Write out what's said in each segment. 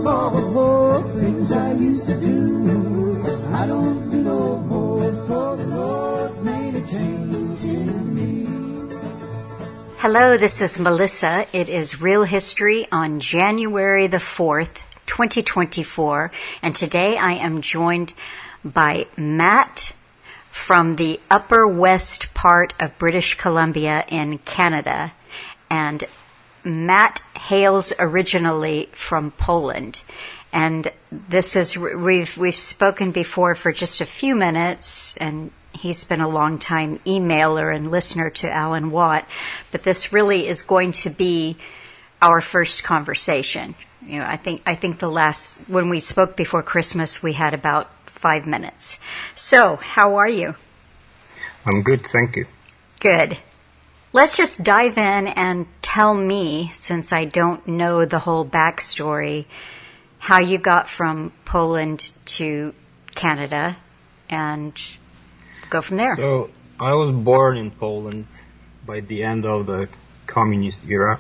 of all the poor things I used to do. I don't do no more, for the Lord's made a change in me. Hello, this is Melissa. It is Real History on January the 4th, 2024, and today I am joined by Matt from the upper west part of British Columbia in Canada, and Matt hails originally from Poland. And this is, we've spoken before for just a few minutes, and he's been a long time emailer and listener to Alan Watt, but this really is going to be our first conversation. You know, I think the last, when we spoke before Christmas, we had about 5 minutes. So, how are you? I'm good, thank you. Good. Let's just dive in and tell me, since I don't know the whole backstory, how you got from Poland to Canada, and go from there. So, I was born in Poland by the end of the communist era,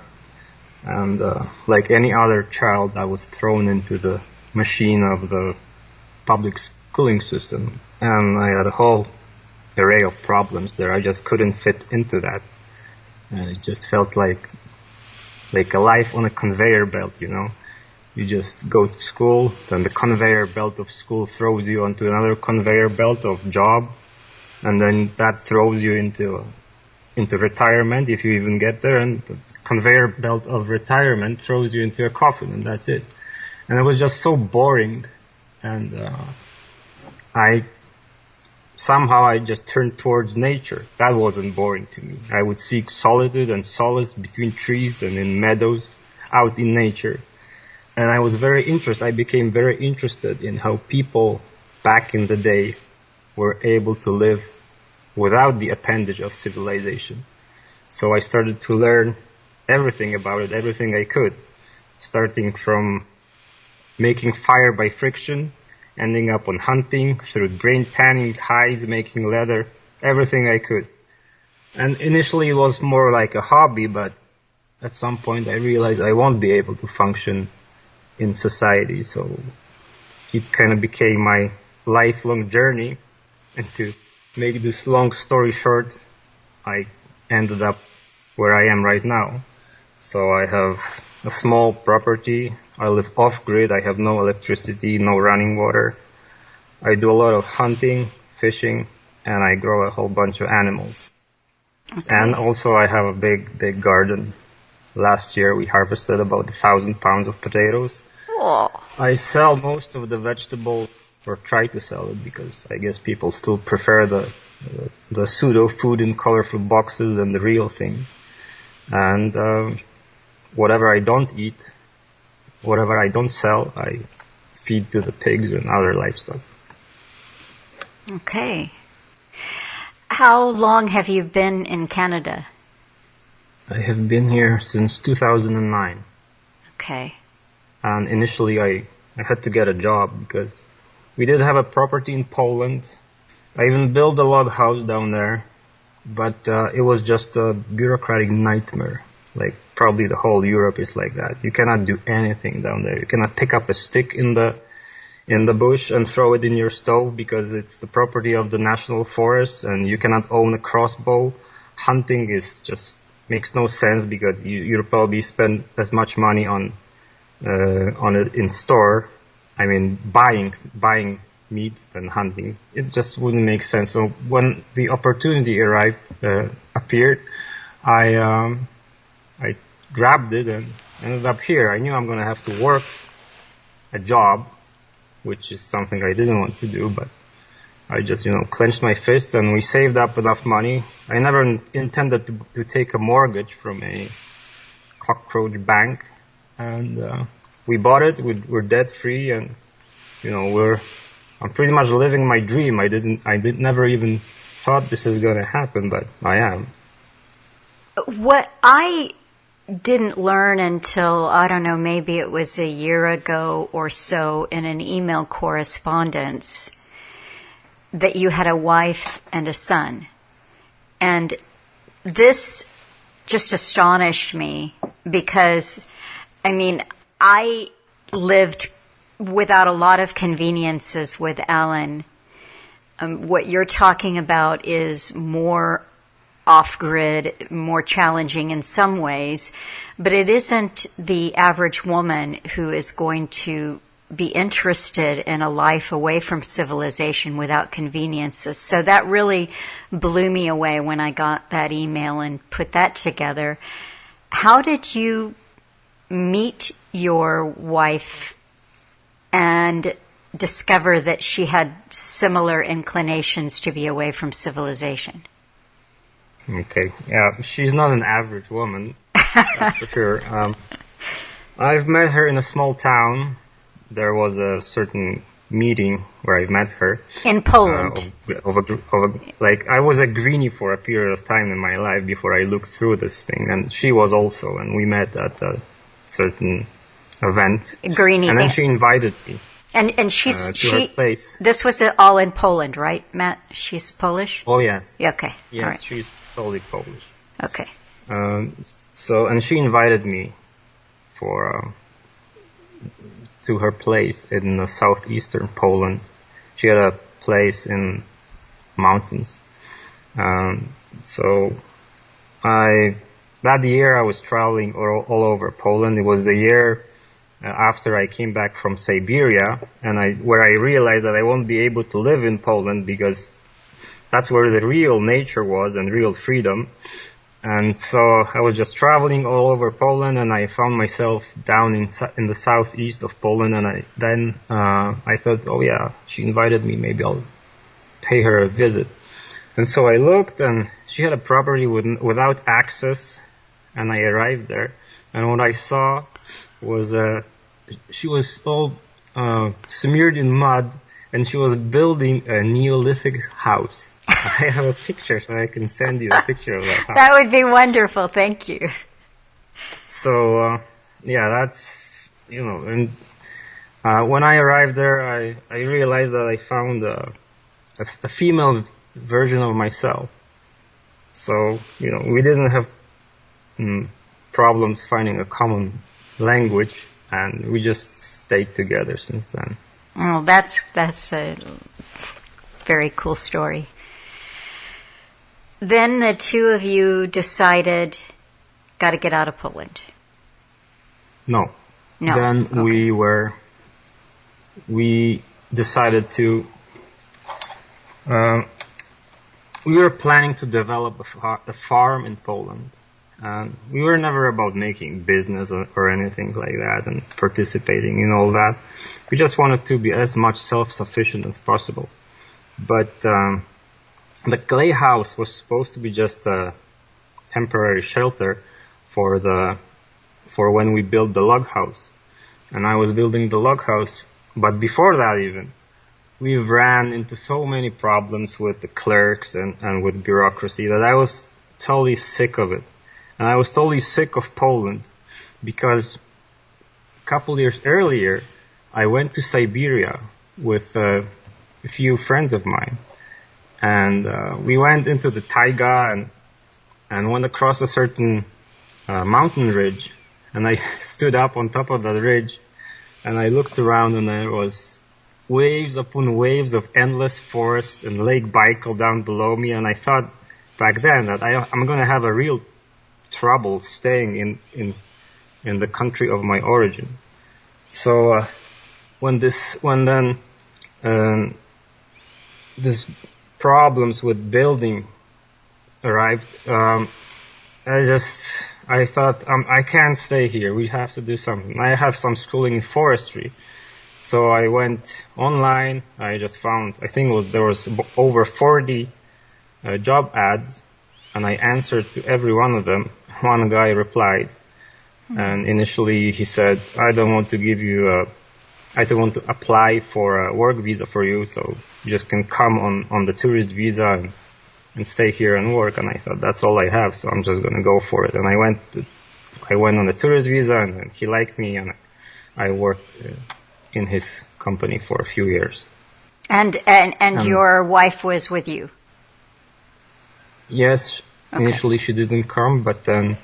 and like any other child, I was thrown into the machine of the public schooling system, and I had a whole array of problems there. I just couldn't fit into that. And it just felt like a life on a conveyor belt, you know. You just go to school, then the conveyor belt of school throws you onto another conveyor belt of job, and then that throws you into retirement if you even get there, and the conveyor belt of retirement throws you into a coffin, and that's it. And it was just so boring, and Somehow I just turned towards nature. That wasn't boring to me. I would seek solitude and solace between trees and in meadows, out in nature. And I became very interested in how people back in the day were able to live without the appendage of civilization. So I started to learn everything about it, everything I could, starting from making fire by friction, ending up on hunting, through brain panning, hides, making leather, everything I could. And initially it was more like a hobby, but at some point I realized I won't be able to function in society, so it kind of became my lifelong journey. And to make this long story short, I ended up where I am right now. So I have a small property. I live off-grid. I have no electricity, no running water. I do a lot of hunting, fishing, and I grow a whole bunch of animals. Okay. And also I have a big garden. Last year we harvested about 1,000 pounds of potatoes. Oh. I sell most of the vegetable, or try to sell it, because I guess people still prefer the pseudo food in colorful boxes than the real thing. And whatever I don't eat, whatever I don't sell, I feed to the pigs and other livestock. Okay. How long have you been in Canada? I have been here since 2009. Okay. And initially I had to get a job because we did have a property in Poland. I even built a log house down there, but it was just a bureaucratic nightmare. Like probably the whole Europe is like that. You cannot do anything down there. You cannot pick up a stick in the bush and throw it in your stove because it's the property of the national forest, and you cannot own a crossbow. Hunting is just makes no sense because you'll probably spend as much money on it in store. I mean, buying meat than hunting. It just wouldn't make sense. So when the opportunity appeared, I grabbed it and ended up here. I knew I'm going to have to work a job, which is something I didn't want to do, but I just, clenched my fist, and we saved up enough money. I never intended to take a mortgage from a cockroach bank, and we bought it. We're debt free, and I'm pretty much living my dream. I never even thought this is going to happen, but I am. What I didn't learn until, I don't know, maybe it was a year ago or so in an email correspondence, that you had a wife and a son. And this just astonished me because, I lived without a lot of conveniences with Alan. What you're talking about is more off-grid, more challenging in some ways, but it isn't the average woman who is going to be interested in a life away from civilization without conveniences. So that really blew me away when I got that email and put that together. How did you meet your wife and discover that she had similar inclinations to be away from civilization? Okay, yeah, she's not an average woman, that's for sure. I've met her in a small town. There was a certain meeting where I met her. In Poland? Like, I was a greenie for a period of time in my life before I looked through this thing, and she was also, and we met at a certain event. Greenie. And then she invited me. And she her place. This was all in Poland, right, Matt? She's Polish? Oh, yes. Yeah, okay. Yes, all right. she's totally Polish. Okay. And she invited me to her place in southeastern Poland. She had a place in mountains. That year I was traveling all over Poland. It was the year after I came back from Siberia, where I realized that I won't be able to live in Poland because that's where the real nature was and real freedom. And so I was just traveling all over Poland, and I found myself down in the southeast of Poland. And I thought, oh yeah, she invited me, maybe I'll pay her a visit. And so I looked, and she had a property without access, and I arrived there. And what I saw was she was all smeared in mud, and she was building a Neolithic house. I have a picture, so I can send you a picture of that house. That would be wonderful. Thank you. So, yeah, that's, and when I arrived there, I realized that I found a female version of myself. So, we didn't have problems finding a common language, and we just stayed together since then. Oh, that's a very cool story. Then the two of you decided, got to get out of Poland. No. Then okay. we decided to, we were planning to develop a farm in Poland. We were never about making business or anything like that and participating in all that. We just wanted to be as much self-sufficient as possible. But the clay house was supposed to be just a temporary shelter for when we built the log house. And I was building the log house, but before that even, we ran into so many problems with the clerks and with bureaucracy that I was totally sick of it. And I was totally sick of Poland because a couple years earlier, I went to Siberia with a few friends of mine. And we went into the taiga and went across a certain mountain ridge. And I stood up on top of that ridge, and I looked around, and there was waves upon waves of endless forest and Lake Baikal down below me. And I thought back then that I'm going to have a real trouble staying in the country of my origin. So when this problems with building arrived, I thought, I can't stay here. We have to do something. I have some schooling in forestry. So I went online. I just found, there was over 40 job ads, and I answered to every one of them. One guy replied, and initially he said, I don't want to apply for a work visa for you, so you just can come on the tourist visa and stay here and work. And I thought, that's all I have, so I'm just going to go for it. And I went on the tourist visa, and he liked me, and I worked in his company for a few years. And your wife was with you? Yes, okay. Initially she didn't come, but then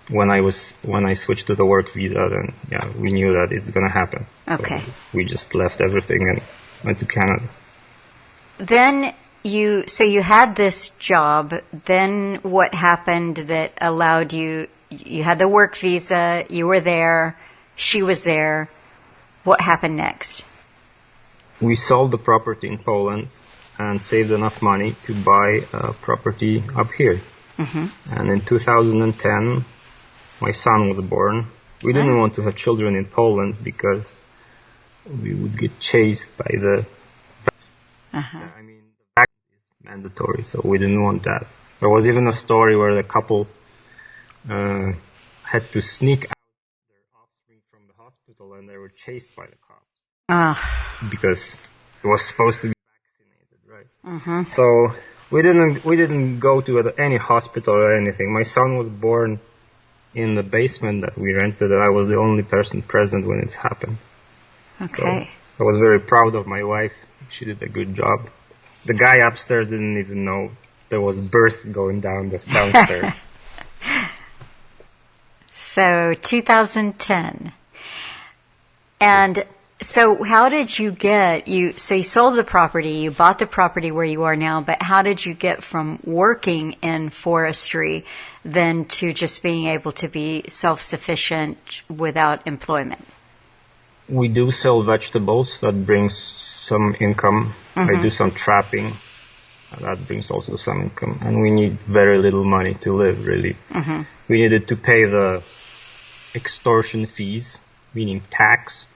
when I switched to the work visa, then we knew that it's gonna happen. Okay. So we just left everything and went to Canada. Then you had this job. Then what happened that allowed you had the work visa, you were there, she was there. What happened next? We sold the property in Poland and saved enough money to buy a property up here. Mm-hmm. And in 2010, my son was born. We didn't want to have children in Poland because we would get chased by the I mean, the vaccine is mandatory, so we didn't want that. There was even a story where the couple had to sneak out their offspring from the hospital, and they were chased by the cops because it was supposed to be vaccinated, right? Mm-hmm. So we didn't go to any hospital or anything. My son was born in the basement that we rented, and I was the only person present when it happened. Okay. So I was very proud of my wife. She did a good job. The guy upstairs didn't even know there was birth going down the downstairs. So 2010. And so how did you so you sold the property, you bought the property where you are now, but how did you get from working in forestry then to just being able to be self-sufficient without employment? We do sell vegetables. That brings some income. Mm-hmm. I do some trapping. That brings also some income. And we need very little money to live, really. Mm-hmm. We needed to pay the extortion fees, meaning tax,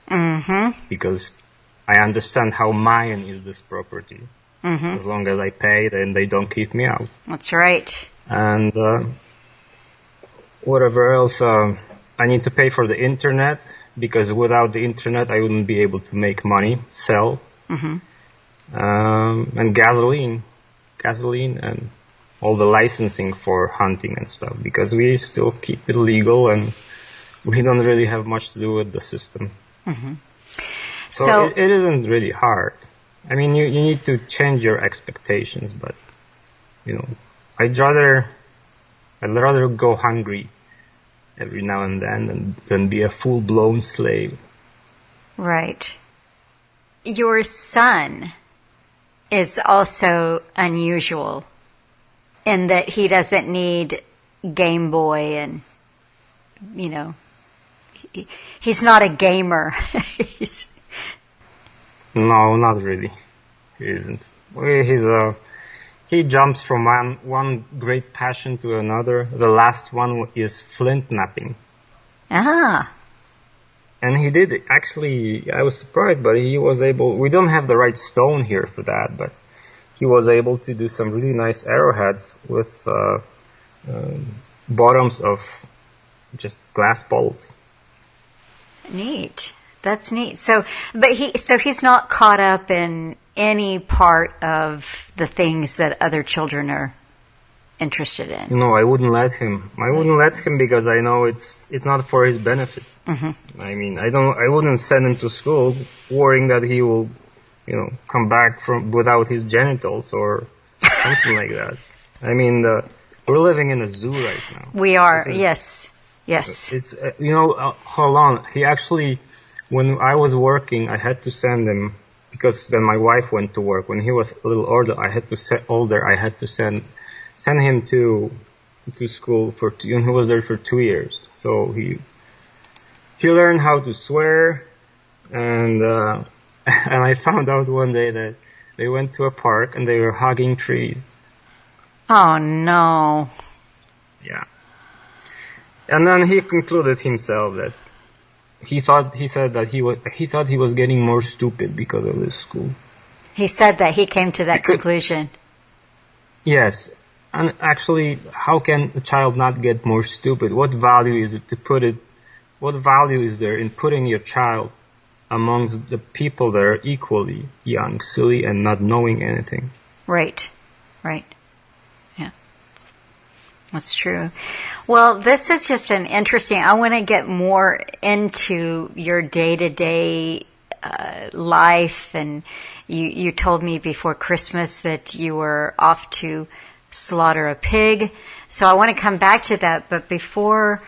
because I understand how mine is this property. Mm-hmm. As long as I pay, then they don't kick me out. That's right. And whatever else, I need to pay for the internet, because without the internet, I wouldn't be able to make money, sell. Mm-hmm. And gasoline and all the licensing for hunting and stuff, because we still keep it legal and we don't really have much to do with the system. Mm-hmm. So it isn't really hard. I mean, you need to change your expectations, but, I'd rather go hungry every now and then than be a full-blown slave. Right. Your son is also unusual in that he doesn't need Game Boy and, he's not a gamer. No, not really. He isn't. He jumps from one great passion to another. The last one is flint knapping. Ah. And he did it. Actually, I was surprised, but he was able. We don't have the right stone here for that, but he was able to do some really nice arrowheads with bottoms of just glass bolts. Neat. That's neat. So he's not caught up in any part of the things that other children are interested in. No, I wouldn't let him. I wouldn't let him because I know it's not for his benefit. Mm-hmm. I mean, I wouldn't send him to school worrying that he will, come back without his genitals or something like that. I mean, we're living in a zoo right now. We are. Yes. It's hold on. He actually, when I was working, I had to send him, because then my wife went to work. When he was a little older, I had to send him to school and he was there for 2 years. So he learned how to swear, and and I found out one day that they went to a park and they were hugging trees. Oh no. Yeah. And then he concluded himself that he thought he was getting more stupid because of this school. He said that he came to that conclusion. Yes. And actually, how can a child not get more stupid? What value is there in putting your child amongst the people that are equally young, silly, and not knowing anything? Right. Yeah. That's true. Well, this is just I want to get more into your day-to-day life, and you told me before Christmas that you were off to slaughter a pig. So I want to come back to that, but before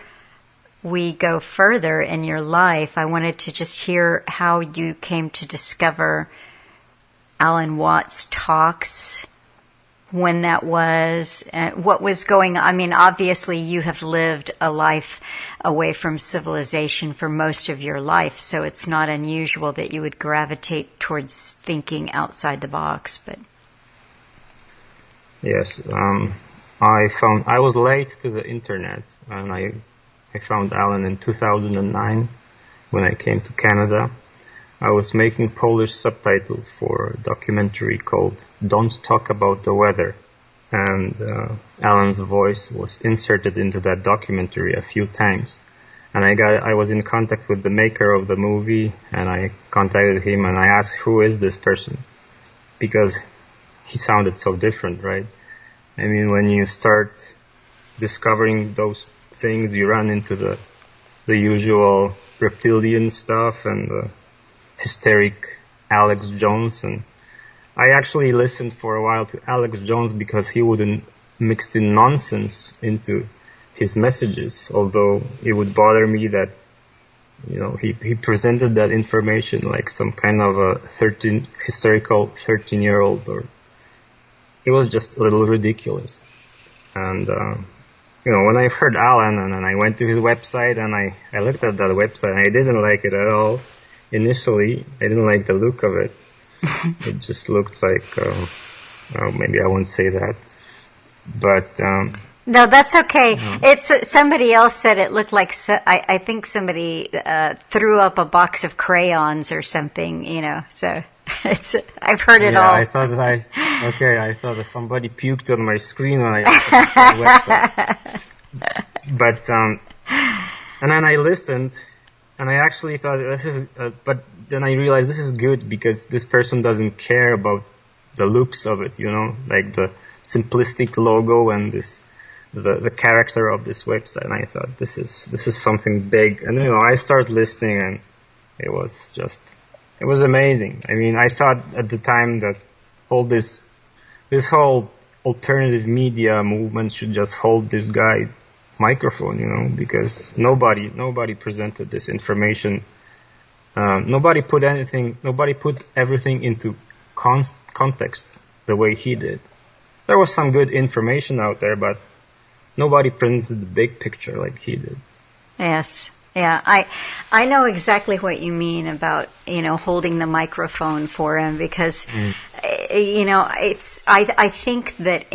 we go further in your life, I wanted to just hear how you came to discover Alan Watts talks, when that was, what was going on. I mean, obviously you have lived a life away from civilization for most of your life, so it's not unusual that you would gravitate towards thinking outside the box. But yes, I was late to the internet, and I found Alan in 2009 when I came to Canada. I was making Polish subtitles for a documentary called Don't Talk About the Weather, and Alan's voice was inserted into that documentary a few times. And I was in contact with the maker of the movie, and I contacted him and I asked, who is this person? Because he sounded so different, right? I mean, when you start discovering those things, you run into the usual reptilian stuff and the hysteric Alex Jones, and I actually listened for a while to Alex Jones because he wouldn't mix in nonsense into his messages, although it would bother me that, you know, he presented that information like some kind of a hysterical 13-year-old, or it was just a little ridiculous. And you know, when I heard Alan and then I went to his website and I looked at that website and I didn't like it at all. Initially, I didn't like the look of it. It just looked like, well, maybe I won't say that, but no, that's okay. No. It's somebody else said it looked like. I think somebody threw up a box of crayons or something. You know, so I've heard it all. I thought that somebody puked on my screen when I opened the website. But and then I listened. And I actually thought this is, but then I realized this is good because this person doesn't care about the looks of it, you know, like the simplistic logo and the character of this website. And I thought this is something big. And you know, I started listening, and it was amazing. I mean, I thought at the time that all this whole alternative media movement should just hold this guy microphone, you know, because nobody presented this information. Nobody put everything into context the way he did. There was some good information out there, but nobody presented the big picture like he did. Yes. Yeah, I know exactly what you mean about, you know, holding the microphone for him, because you know, I think that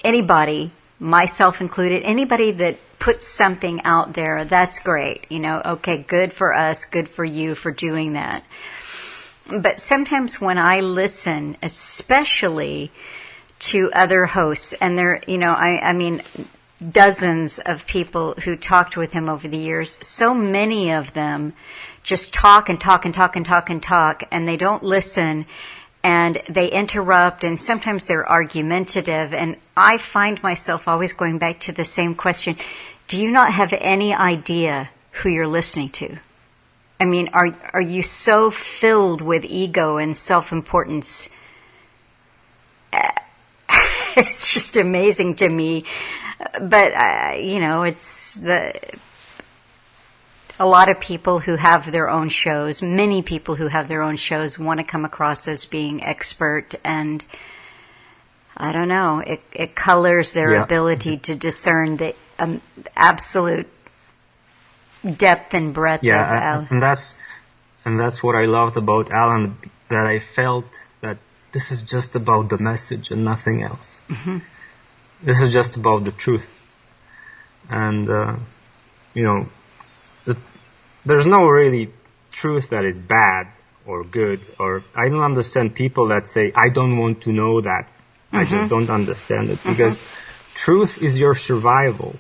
anybody, myself included, anybody that puts something out there, that's great. You know, okay, good for us, good for you for doing that. But sometimes when I listen, especially to other hosts, and there, you know, I mean, dozens of people who talked with him over the years, so many of them just talk and talk and talk and talk and talk, and they don't listen. And they interrupt, and sometimes they're argumentative. And I find myself always going back to the same question. Do you not have any idea who you're listening to? I mean, are you so filled with ego and self-importance? It's just amazing to me. But, you know, it's a lot of people who have their own shows, many people who have their own shows want to come across as being expert, and I don't know, it colors their ability to discern the absolute depth and breadth of Alan. And that's what I loved about Alan, that I felt that this is just about the message and nothing else. Mm-hmm. This is just about the truth. And, you know, there's no really truth that is bad or good, or I don't understand people that say, I don't want to know that. Mm-hmm. I just don't understand it, because truth is your survival.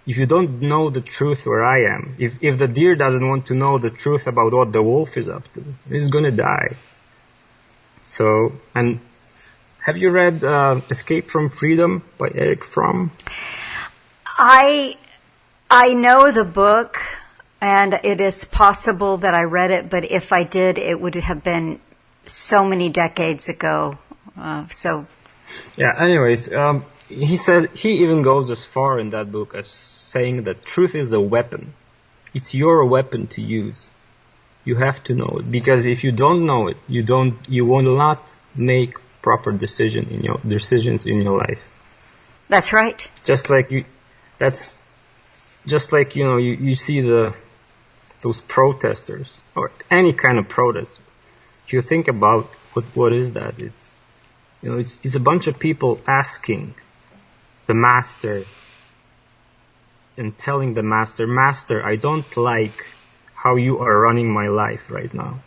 If you don't know the truth where I am, if the deer doesn't want to know the truth about what the wolf is up to, he's gonna die. So, and have you read Escape from Freedom by Erich Fromm? I know the book. And it is possible that I read it, but if I did, it would have been so many decades ago. Yeah. Anyways, he even goes as far in that book as saying that truth is a weapon. It's your weapon to use. You have to know it, because if you don't know it, you will not make proper decisions in your life. That's right. Just like you see those protesters or any kind of protest. If you think about what is that? It's a bunch of people asking the master and telling the master, I don't like how you are running my life right now.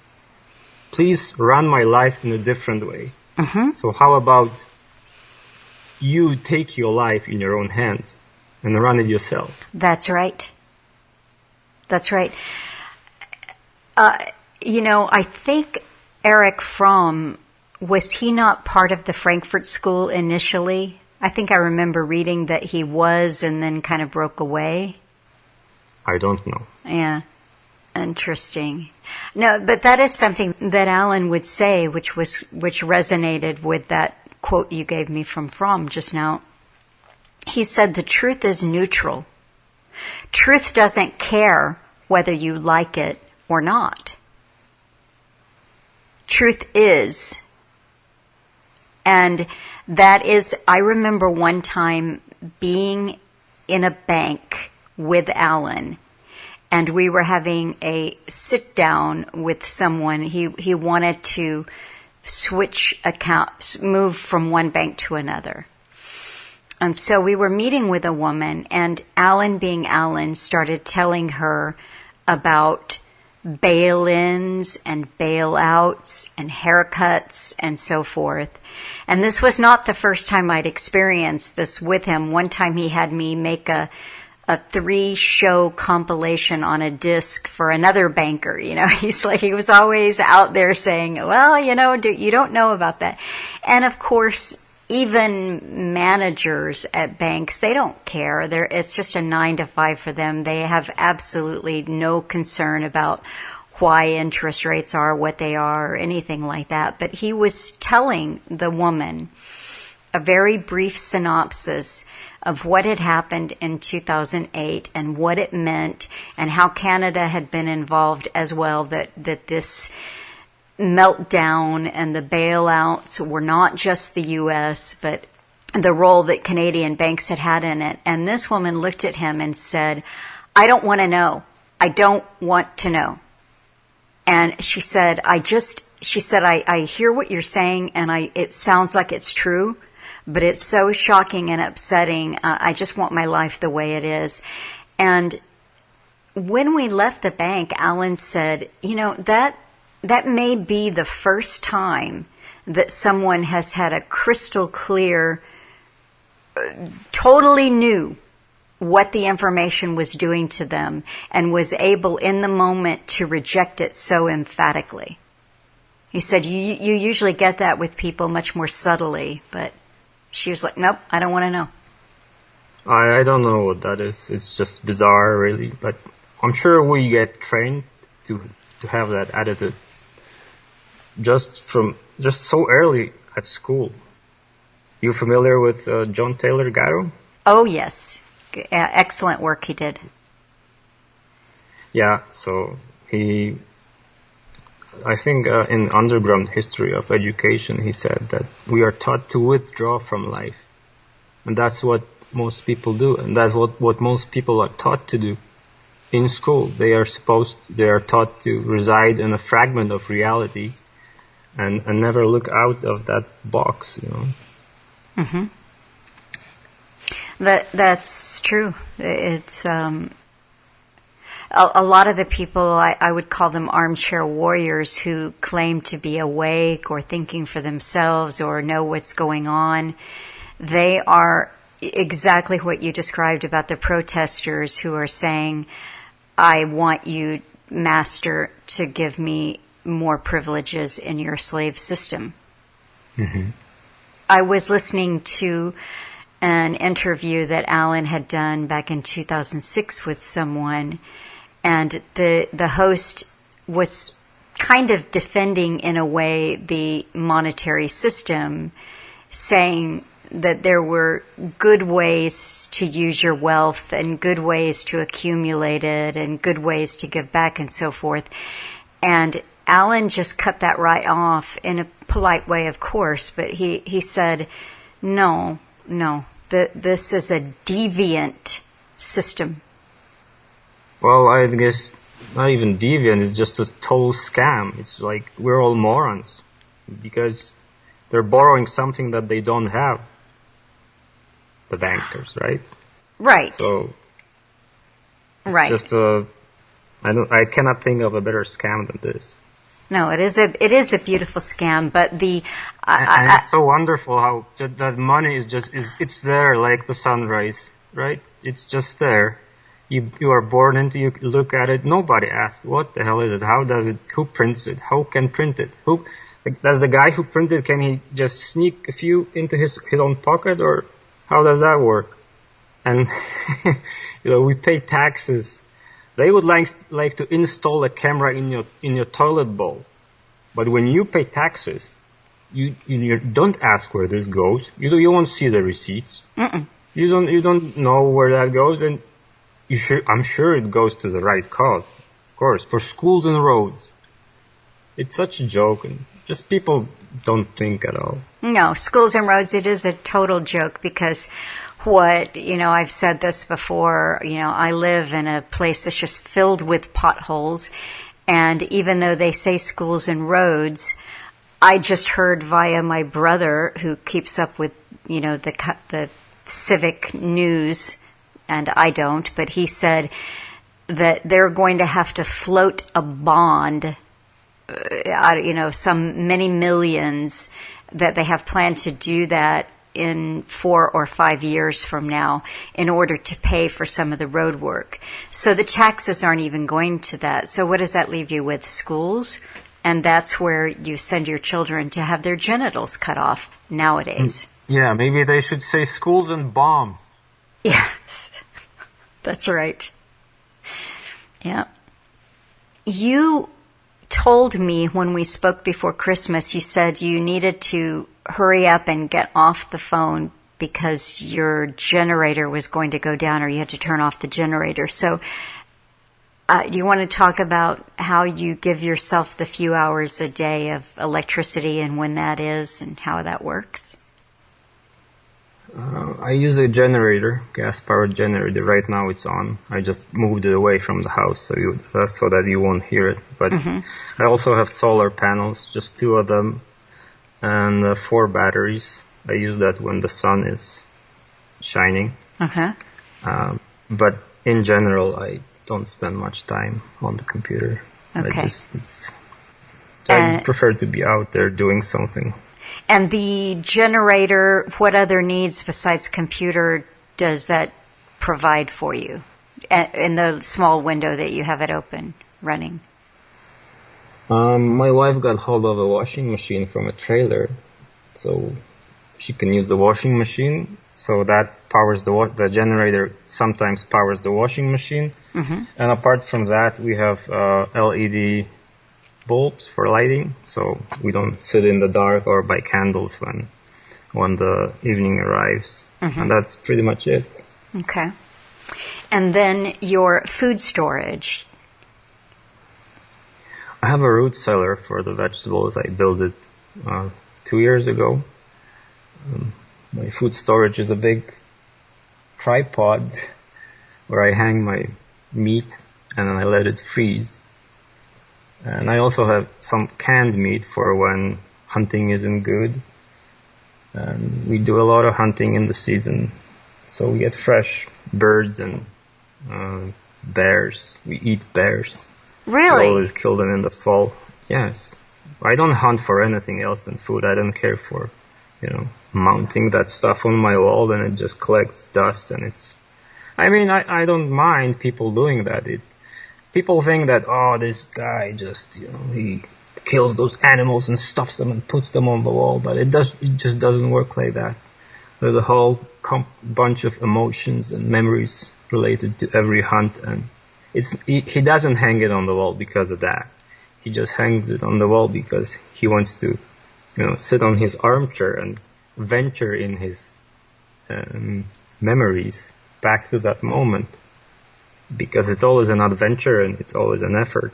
Please run my life in a different way. Mm-hmm. So how about you take your life in your own hands and run it yourself? That's right. That's right. I think Erich Fromm, was he not part of the Frankfurt School initially? I think I remember reading that he was and then kind of broke away. I don't know. Yeah. Interesting. No, but that is something that Alan would say, which resonated with that quote you gave me from Fromm just now. He said the truth is neutral. Truth doesn't care whether you like it or not. Truth is. And that is, I remember one time being in a bank with Alan, and we were having a sit down with someone. He wanted to switch accounts, move from one bank to another. And so we were meeting with a woman, and Alan, being Alan, started telling her about bail-ins and bailouts and haircuts and so forth. And this was not the first time I'd experienced this with him. One time he had me make a 3-show compilation on a disc for another banker. He was always out there saying, well, you don't know about that. And of course, even managers at banks, they don't care. It's just a 9 to 5 for them. They have absolutely no concern about why interest rates are what they are or anything like that. But he was telling the woman a very brief synopsis of what had happened in 2008 and what it meant and how Canada had been involved as well, that this meltdown and the bailouts were not just the U.S., but the role that Canadian banks had in it. And this woman looked at him and said, I don't want to know. I don't want to know. And she said, I hear what you're saying, and it sounds like it's true, but it's so shocking and upsetting. I just want my life the way it is. And when we left the bank, Alan said, that may be the first time that someone has had a crystal clear, totally knew what the information was doing to them and was able in the moment to reject it so emphatically. He said, you usually get that with people much more subtly, but she was like, nope, I don't want to know. I don't know what that is. It's just bizarre, really, but I'm sure we get trained to have that attitude just so early at school. You familiar with John Taylor Gatto? Oh, yes. Excellent work he did. Yeah, so I think in underground history of education, he said that we are taught to withdraw from life. And that's what most people do. And that's what most people are taught to do in school. They are taught to reside in a fragment of reality and never look out of that box, Mm-hmm. That's true. It's a lot of the people, I would call them armchair warriors, who claim to be awake or thinking for themselves or know what's going on. They are exactly what you described about the protesters who are saying, I want you, master, to give me more privileges in your slave system. Mm-hmm. I was listening to an interview that Alan had done back in 2006 with someone, and the host was kind of defending, in a way, the monetary system, saying that there were good ways to use your wealth and good ways to accumulate it and good ways to give back and so forth. And Alan just cut that right off in a polite way, of course, but he said, no, this is a deviant system. Well, I guess not even deviant, it's just a total scam. It's like we're all morons because they're borrowing something that they don't have. The bankers, right? Right. So it's right. just I cannot think of a better scam than this. No, it is a beautiful scam, but and it's so wonderful how just that money it's there like the sunrise, right? It's just there. You are born into, you look at it. Nobody asks, what the hell is it? How does it? Who prints it? How can print it? Does the guy who printed, can he just sneak a few into his own pocket, or how does that work? And we pay taxes. They would like to install a camera in your toilet bowl, but when you pay taxes, you don't ask where this goes. You won't see the receipts. Mm-mm. You don't know where that goes, and I'm sure it goes to the right cause, of course, for schools and roads. It's such a joke, and just people don't think at all. No, schools and roads, it is a total joke because I've said this before, I live in a place that's just filled with potholes, and even though they say schools and roads, I just heard via my brother who keeps up with, the civic news, and I don't, but he said that they're going to have to float a bond, some many millions, that they have planned to do that in 4 or 5 years from now in order to pay for some of the road work. So the taxes aren't even going to that. So what does that leave you with? Schools? And that's where you send your children to have their genitals cut off nowadays. Yeah, maybe they should say schools and bomb. Yeah, that's right. Yeah. You told me when we spoke before Christmas, you said you needed to hurry up and get off the phone because your generator was going to go down, or you had to turn off the generator. So do you want to talk about how you give yourself the few hours a day of electricity and when that is and how that works? I use a generator, gas-powered generator. Right now it's on. I just moved it away from the house so that you won't hear it. But I also have solar panels, just 2 of them, and 4 batteries. I use that when the sun is shining. Okay. But in general, I don't spend much time on the computer. Okay. I prefer to be out there doing something. And the generator, what other needs besides computer does that provide for you in the small window that you have it open, running? My wife got hold of a washing machine from a trailer, so she can use the washing machine. So that powers the generator sometimes powers the washing machine. Mm-hmm. And apart from that, we have LED bulbs for lighting, so we don't sit in the dark or buy candles when the evening arrives. Mm-hmm. And that's pretty much it. Okay. And then your food storage. I have a root cellar for the vegetables. I built it 2 years ago. My food storage is a big tripod where I hang my meat and then I let it freeze. And I also have some canned meat for when hunting isn't good. And we do a lot of hunting in the season, so we get fresh birds and bears. We eat bears. Really? We always kill them in the fall. Yes. I don't hunt for anything else than food. I don't care for, mounting that stuff on my wall and it just collects dust and I don't mind people doing that. People think that, this guy just, he kills those animals and stuffs them and puts them on the wall, but it just doesn't work like that. There's a whole bunch of emotions and memories related to every hunt, and he doesn't hang it on the wall because of that. He just hangs it on the wall because he wants to, sit on his armchair and venture in his memories back to that moment, because it's always an adventure and it's always an effort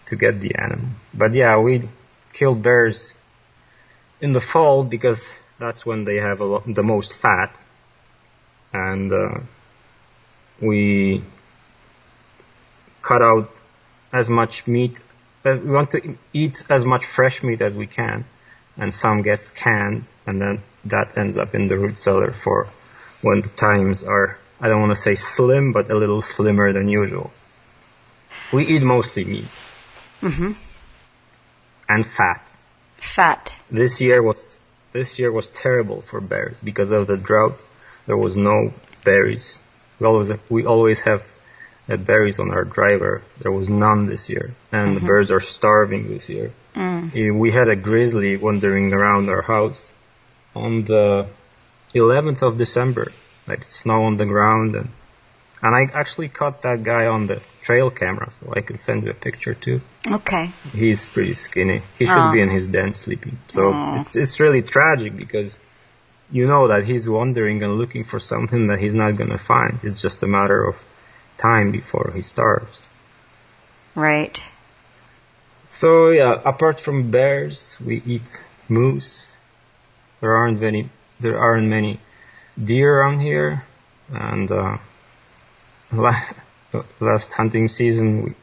to get the animal. But yeah, we kill bears in the fall because that's when they have the most fat, and we cut out as much meat. We want to eat as much fresh meat as we can, and some gets canned, and then that ends up in the root cellar for when the times are, I don't want to say slim, but a little slimmer than usual. We eat mostly meat. Mm-hmm. And fat. Fat. This year was terrible for bears because of the drought. There was no berries. We always have berries on our driver. There was none this year, and the birds are starving this year. We had a grizzly wandering around our house on the 11th of December, like snow on the ground, and I actually caught that guy on the trail camera, so I can send you a picture too. Okay. He's pretty skinny. He should be in his den sleeping. So it's really tragic because you know that he's wandering and looking for something that he's not going to find. It's just a matter of time before he starves. Right. So yeah, apart from bears, we eat moose. There aren't many deer around here, and last hunting season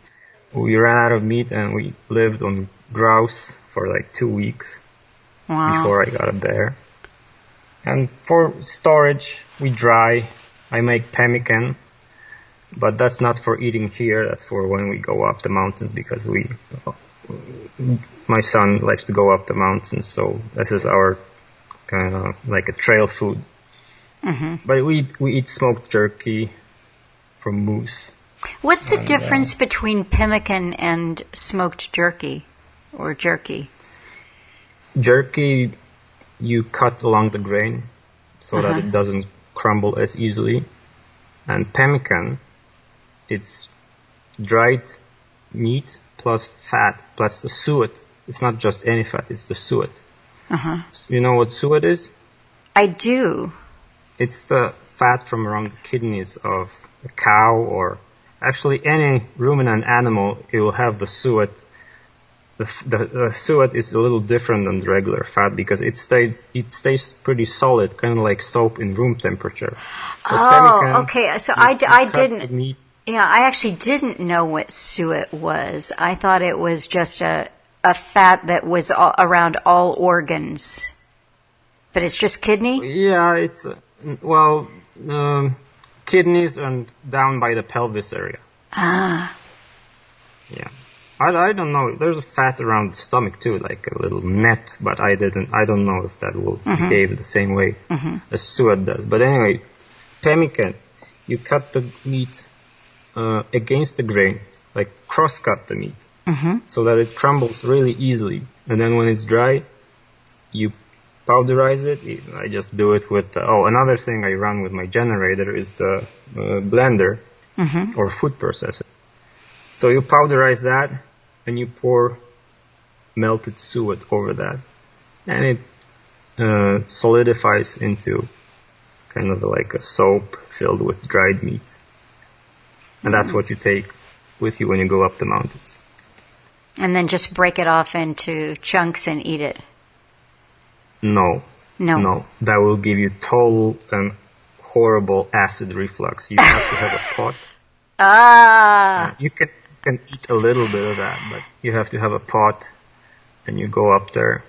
we ran out of meat and we lived on grouse for like 2 weeks before I got a bear. And for storage, we dry. I make pemmican, but that's not for eating here. That's for when we go up the mountains, because my son likes to go up the mountains, so this is our kind of like a trail food. But we eat smoked jerky from moose. What's the difference between pemmican and smoked jerky, or jerky? Jerky, you cut along the grain so that it doesn't crumble as easily. And pemmican, it's dried meat plus fat plus the suet. It's not just any fat, it's the suet. You know what suet is? I do. It's the fat from around the kidneys of a cow, or actually any ruminant animal. It will have the suet. The suet is a little different than the regular fat because it stays pretty solid, kind of like soap in room temperature. So okay. So I didn't. Meat. Yeah, I actually didn't know what suet was. I thought it was just a fat that was around all organs. But it's just kidney? Yeah, it's kidneys and down by the pelvis area. Yeah. I don't know. There's a fat around the stomach too, like a little net, but I don't know if that will behave the same way as suet does. But anyway, pemmican, you cut the meat against the grain, like cross-cut the meat, so that it crumbles really easily. And then when it's dry, you powderize it. I just do it with... another thing I run with my generator is the blender or food processor. So you powderize that, and you pour melted suet over that, and it solidifies into kind of like a soap filled with dried meat. And that's what you take with you when you go up the mountains. And then just break it off into chunks and eat it. No. That will give you total and horrible acid reflux. You have to have a pot. You can eat a little bit of that, but you have to have a pot, and you go up there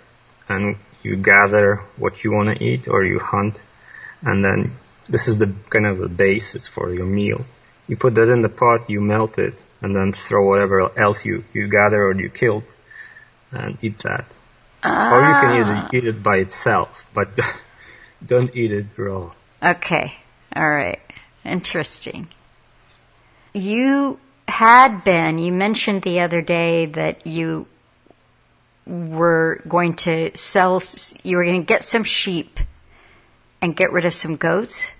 and you gather what you want to eat, or you hunt, and then this is the kind of the basis for your meal. You put that in the pot, you melt it, and then throw whatever else you gather or you killed and eat that. Or you can either eat it by itself, but don't eat it raw. Okay. All right. Interesting. You mentioned the other day that you were going to get some sheep and get rid of some goats?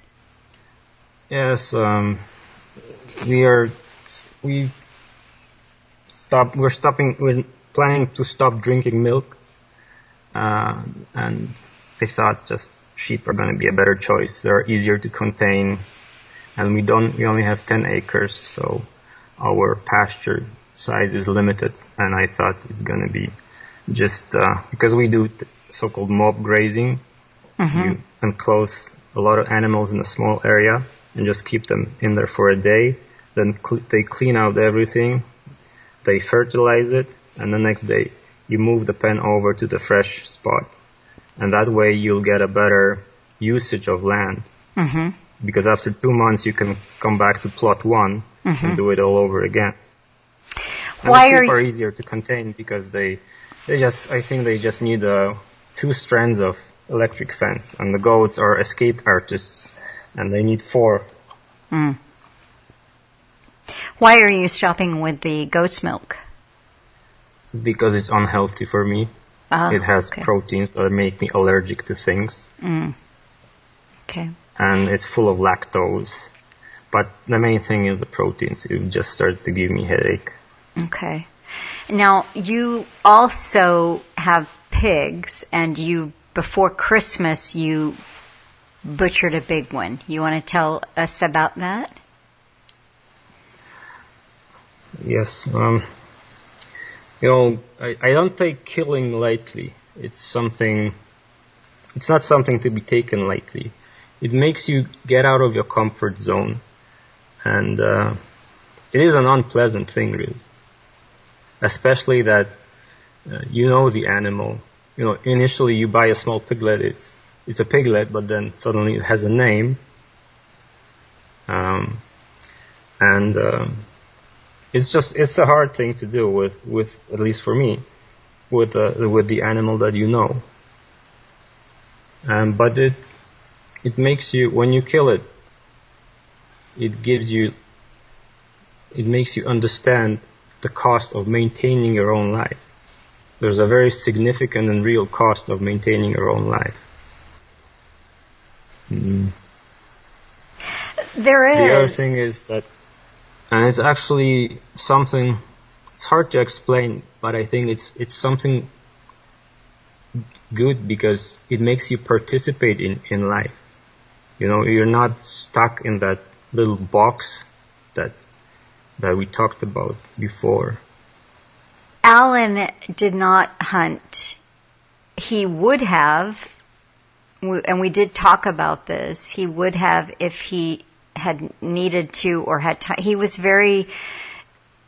Yes, we're planning to stop drinking milk, and I thought just sheep are going to be a better choice. They're easier to contain, and we only have 10 acres, so our pasture size is limited. And I thought it's going to be just because we do so-called mob grazing. You enclose a lot of animals in a small area and just keep them in there for a day. Then they clean out everything, they fertilize it, and the next day you move the pen over to the fresh spot. And that way you'll get a better usage of land. Because after 2 months you can come back to plot 1 and do it all over again. And the sheep are easier to contain because I think they just need 2 strands of electric fence, and the goats are escape artists, and they need 4. Why are you stopping with the goat's milk? Because it's unhealthy for me. It has proteins that make me allergic to things. Okay. And it's full of lactose. But the main thing is the proteins. It just started to give me headache. Okay. Now, you also have pigs, and before Christmas, you butchered a big one. You want to tell us about that? Yes. I don't take killing lightly. It's not something to be taken lightly. It makes you get out of your comfort zone. And it is an unpleasant thing, really. Especially that the animal. Initially you buy a small piglet, it's a piglet, but then suddenly it has a name. It's a hard thing to do with at least for me, with the animal that you know. But it makes you, when you kill it, it makes you understand the cost of maintaining your own life. There's a very significant and real cost of maintaining your own life. There is. The other thing is that, and it's actually something, it's hard to explain, but I think it's something good because it makes you participate in life. You're not stuck in that little box that we talked about before. Alan did not hunt. He would have, and we did talk about this, he would have if he had needed to or had time. He was very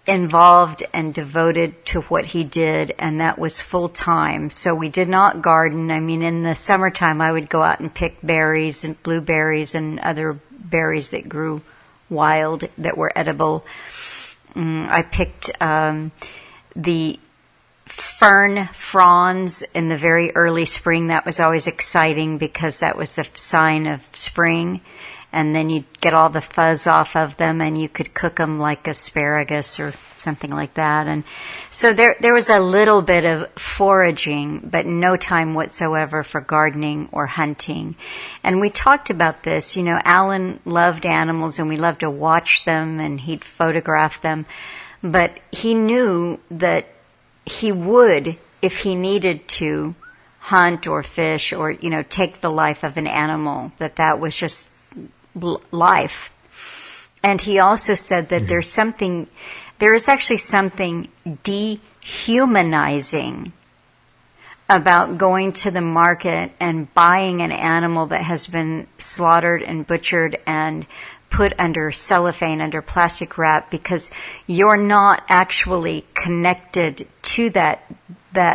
involved and devoted to what he did, and that was full time. So we did not garden. I mean, in the summertime, I would go out and pick berries and blueberries and other berries that grew wild that were edible. I picked the fern fronds in the very early spring. That was always exciting because that was the sign of spring. And then you'd get all the fuzz off of them and you could cook them like asparagus or something like that. And so there was a little bit of foraging, but no time whatsoever for gardening or hunting. And we talked about this. Alan loved animals and we loved to watch them and he'd photograph them. But he knew that he would, if he needed to, hunt or fish or, take the life of an animal, that was just life. And he also said that there is actually something dehumanizing about going to the market and buying an animal that has been slaughtered and butchered and put under cellophane, under plastic wrap, because you're not actually connected to that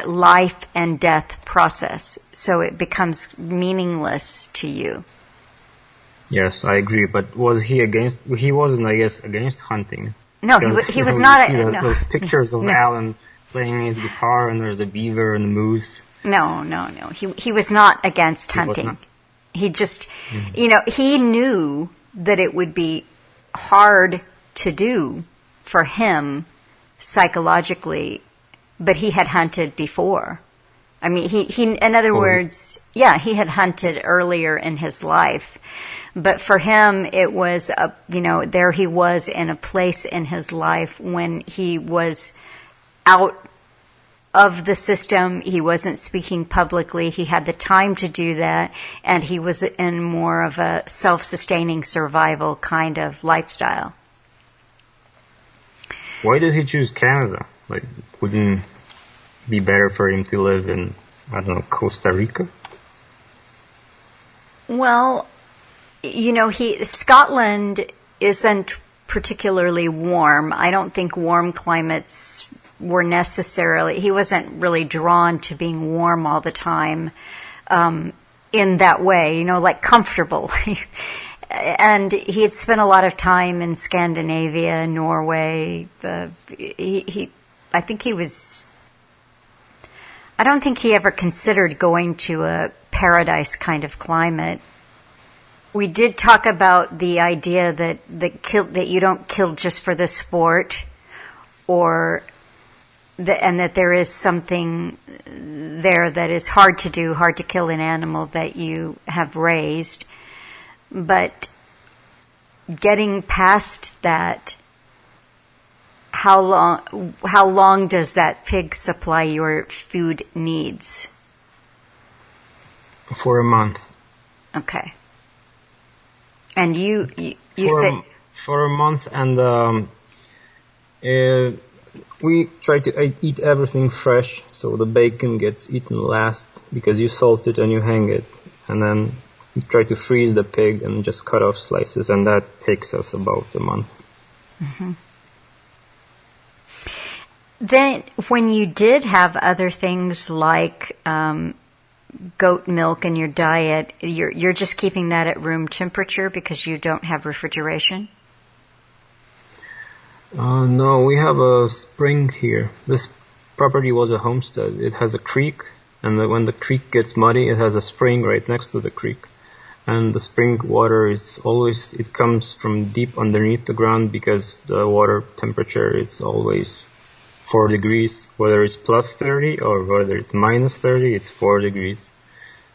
life and death process. So it becomes meaningless to you. Yes, I agree. But was he against? He wasn't, I guess, against hunting. No, he was not. Those pictures of Alan playing his guitar, and there's a beaver and a moose. No. He was not against hunting. He just, he knew that it would be hard to do for him psychologically, but he had hunted before. I mean, he in other words, he had hunted earlier in his life. But for him, it was, there he was in a place in his life when he was out of the system. He wasn't speaking publicly. He had the time to do that, and he was in more of a self-sustaining survival kind of lifestyle. Why does he choose Canada? Like, wouldn't it be better for him to live in, I don't know, Costa Rica? Well, Scotland isn't particularly warm. I don't think warm climates were necessarily, he wasn't really drawn to being warm all the time in that way, like comfortable. And he had spent a lot of time in Scandinavia, Norway. I don't think he ever considered going to a paradise kind of climate. We did talk about the idea that you don't kill just for the sport, and that there is something there that is hard to do, hard to kill an animal that you have raised. But getting past that, how long does that pig supply your food needs? For a month. Okay. And you said for a month, and we try to eat everything fresh, so the bacon gets eaten last because you salt it and you hang it, and then we try to freeze the pig and just cut off slices, and that takes us about a month. Mm-hmm. Then, when you did have other things like goat milk in your diet, you're just keeping that at room temperature because you don't have refrigeration? No, we have a spring here. This property was a homestead. It has a creek, and when the creek gets muddy, it has a spring right next to the creek. And the spring water it comes from deep underneath the ground because the water temperature is always 4 degrees. Whether it's plus 30 or whether it's minus 30, it's 4 degrees.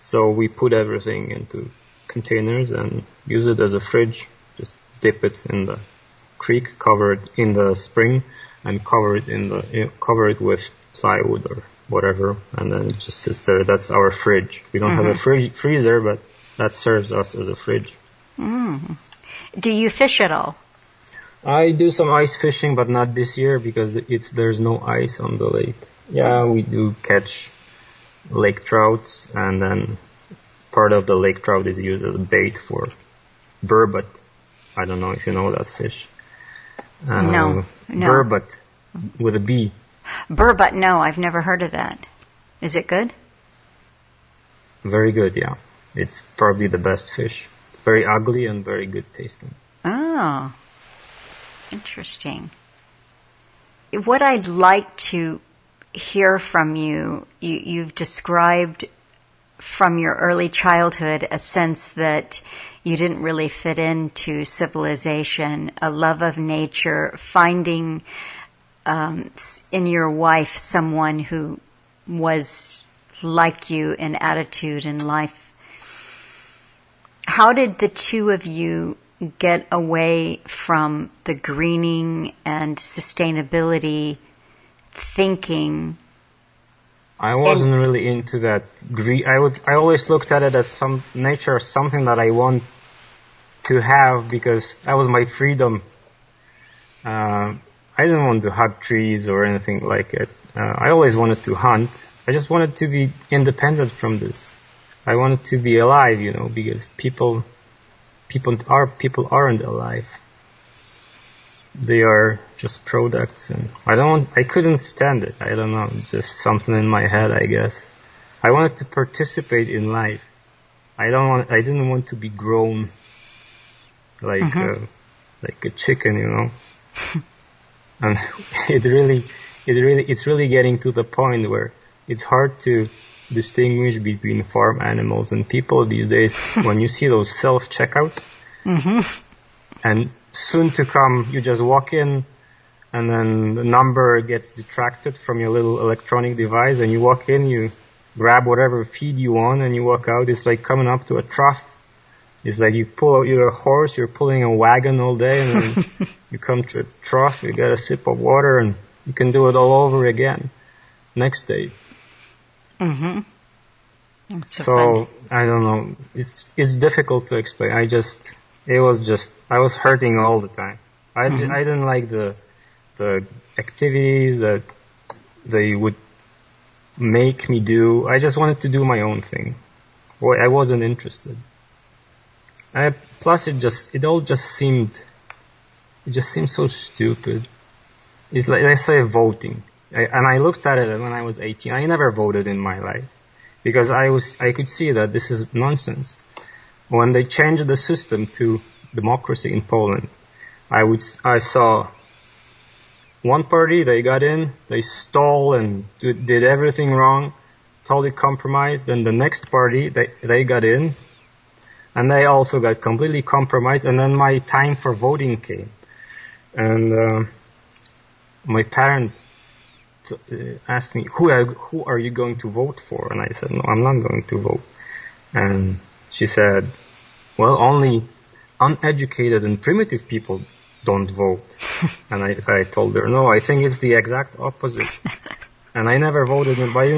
So we put everything into containers and use it as a fridge. Just dip it in the creek, cover it in the spring, and cover it with plywood or whatever, and then it just sits there. That's our fridge. We don't have a freezer, but that serves us as a fridge. Mm. Do you fish at all? I do some ice fishing, but not this year because there's no ice on the lake. Yeah, we do catch lake trouts, and then part of the lake trout is used as a bait for burbot. I don't know if you know that fish. No. Burbot with a B. Burbot, no, I've never heard of that. Is it good? Very good, yeah. It's probably the best fish. Very ugly and very good tasting. Oh, interesting. What I'd like to hear from you've described from your early childhood a sense that you didn't really fit into civilization, a love of nature, finding in your wife someone who was like you in attitude and life. How did the two of you get away from the greening and sustainability thinking? I wasn't really into that green. I always looked at it as some nature as something that I want to have because that was my freedom. I didn't want to hug trees or anything like it. I always wanted to hunt. I just wanted to be independent from this. I wanted to be alive, because people aren't alive. They are just products, and I couldn't stand it. I don't know. It's just something in my head, I guess. I wanted to participate in life. I didn't want to be grown like a chicken, And it's really getting to the point where it's hard to distinguish between farm animals and people these days. When you see those self-checkouts, and soon to come, you just walk in, and then the number gets detracted from your little electronic device, and you walk in, you grab whatever feed you want, and you walk out. It's like coming up to a trough. It's like you're a horse, you're pulling a wagon all day, and then you come to a trough, you get a sip of water, and you can do it all over again. next day. Mm-hmm. That's So I don't know. It's difficult to explain. I was hurting all the time. I didn't like the activities that they would make me do. I just wanted to do my own thing. Well, I wasn't interested. Plus, it all just seemed so stupid. It's like, let's say, voting. And I looked at it when I was 18. I never voted in my life because I could see that this is nonsense. When they changed the system to democracy in Poland, I saw one party, they got in, they stole and did everything wrong, totally compromised. Then the next party, they got in, and they also got completely compromised. And then my time for voting came. And my parent asked me, who are you going to vote for? And I said, no, I'm not going to vote. And she said, well, only uneducated and primitive people don't vote. And I told her, no, I think it's the exact opposite. And I never voted. But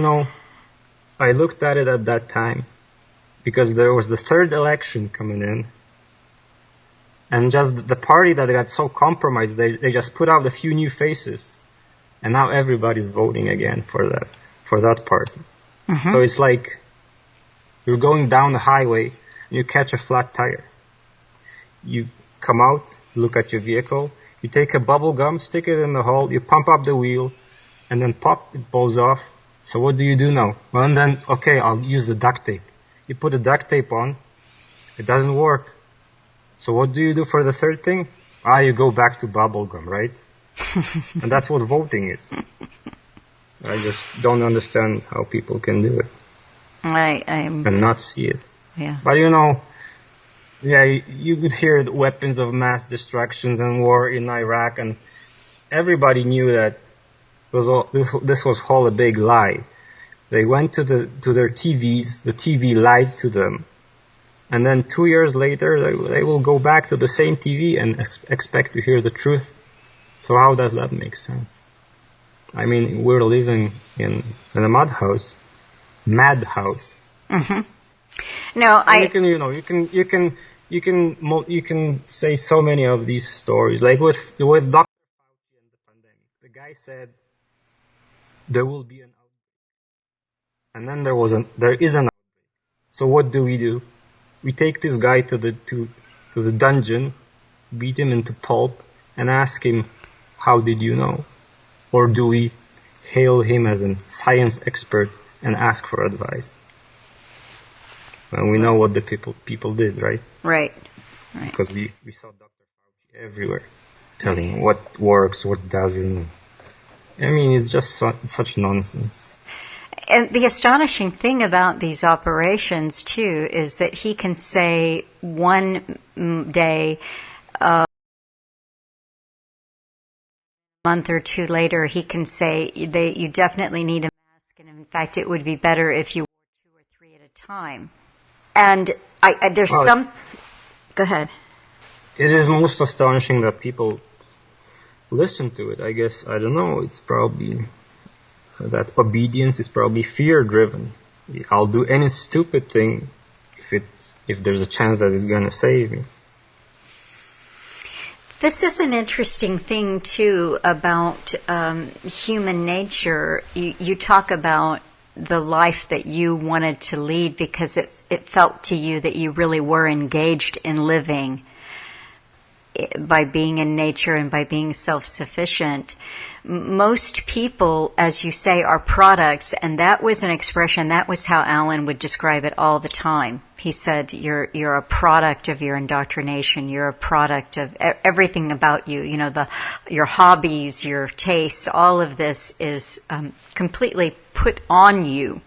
I looked at it at that time because there was the third election coming in. And just the party that got so compromised, they just put out a few new faces. And now everybody's voting again for that party. Mm-hmm. So it's like you're going down the highway and you catch a flat tire. You come out, look at your vehicle, you take a bubble gum, stick it in the hole, you pump up the wheel, and then pop, it blows off. So what do you do now? Well, and then, okay, I'll use the duct tape. You put the duct tape on, it doesn't work. So what do you do for the third thing? You go back to bubble gum, right? And that's what voting is. I just don't understand how people can do it. And not see it. Yeah. But you could hear the weapons of mass destruction and war in Iraq, and everybody knew that this was all a big lie. They went to their TVs, the TV lied to them, and then 2 years later they will go back to the same TV and expect to hear the truth. So how does that make sense? I mean, we're living in a madhouse. Mm-hmm. No, you can say so many of these stories. Like with Dr. Fauci and the pandemic, the guy said there will be an outbreak, and then there is an outbreak. So what do? We take this guy to the dungeon, beat him into pulp, and ask him, how did you know? Or do we hail him as a science expert and ask for advice? And we know what the people did, right? Right. Because we saw Dr. Fauci everywhere, telling what works, what doesn't. I mean, it's just such nonsense. And the astonishing thing about these operations, too, is that he can say one day, a month or two later, he can say you definitely need a mask, and in fact, it would be better if you wore 2 or 3 at a time. And Go ahead. It is most astonishing that people listen to it. I guess, I don't know, it's probably that obedience is probably fear-driven. I'll do any stupid thing if there's a chance that it's going to save me. This is an interesting thing, too, about human nature. You talk about the life that you wanted to lead because it felt to you that you really were engaged in living by being in nature and by being self-sufficient. Most people, as you say, are products, and that was an expression, that was how Alan would describe it all the time. He said, you're a product of your indoctrination, you're a product of everything about you, your hobbies, your tastes, all of this is completely put on you.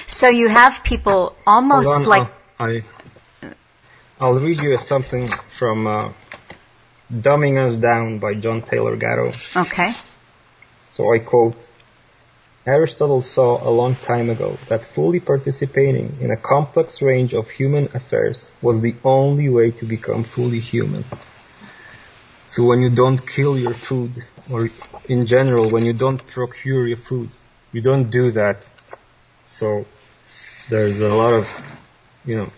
So you have people almost like... I'll read you something from Dumbing Us Down by John Taylor Gatto. Okay. So I quote, Aristotle saw a long time ago that fully participating in a complex range of human affairs was the only way to become fully human. So when you don't kill your food or in general, when you don't procure your food, you don't do that. So there's a lot of,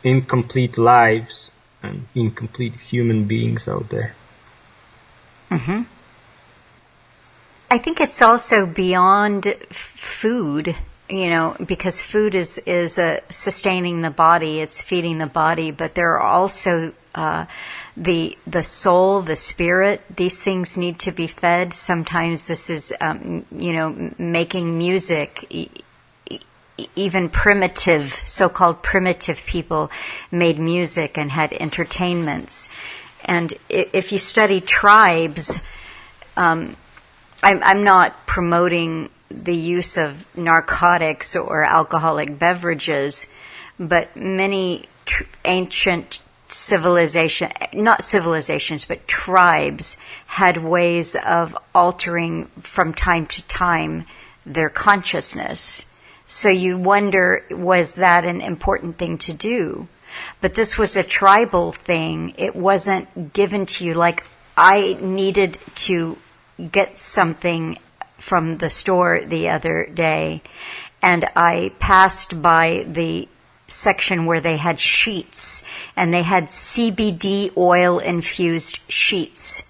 incomplete lives and incomplete human beings out there. Mm-hmm. I think it's also beyond food, because food is sustaining the body, it's feeding the body, but there are also the soul, the spirit. These things need to be fed. Sometimes this is, making music. Even primitive, so-called primitive people made music and had entertainments. And if you study tribes, I'm not promoting the use of narcotics or alcoholic beverages, but many ancient not civilizations, but tribes had ways of altering from time to time their consciousness. So you wonder, was that an important thing to do? But this was a tribal thing. It wasn't given to you like I needed to get something from the store the other day, and I passed by the section where they had sheets, and they had CBD oil infused sheets.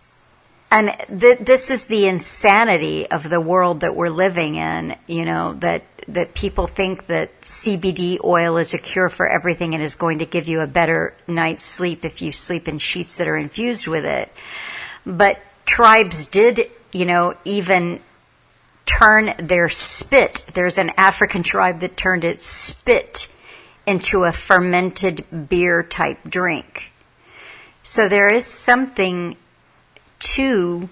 And this is the insanity of the world that we're living in, that people think that CBD oil is a cure for everything and is going to give you a better night's sleep if you sleep in sheets that are infused with it. But tribes did, even turn their spit. There's an African tribe that turned its spit into a fermented beer type drink. So there is something to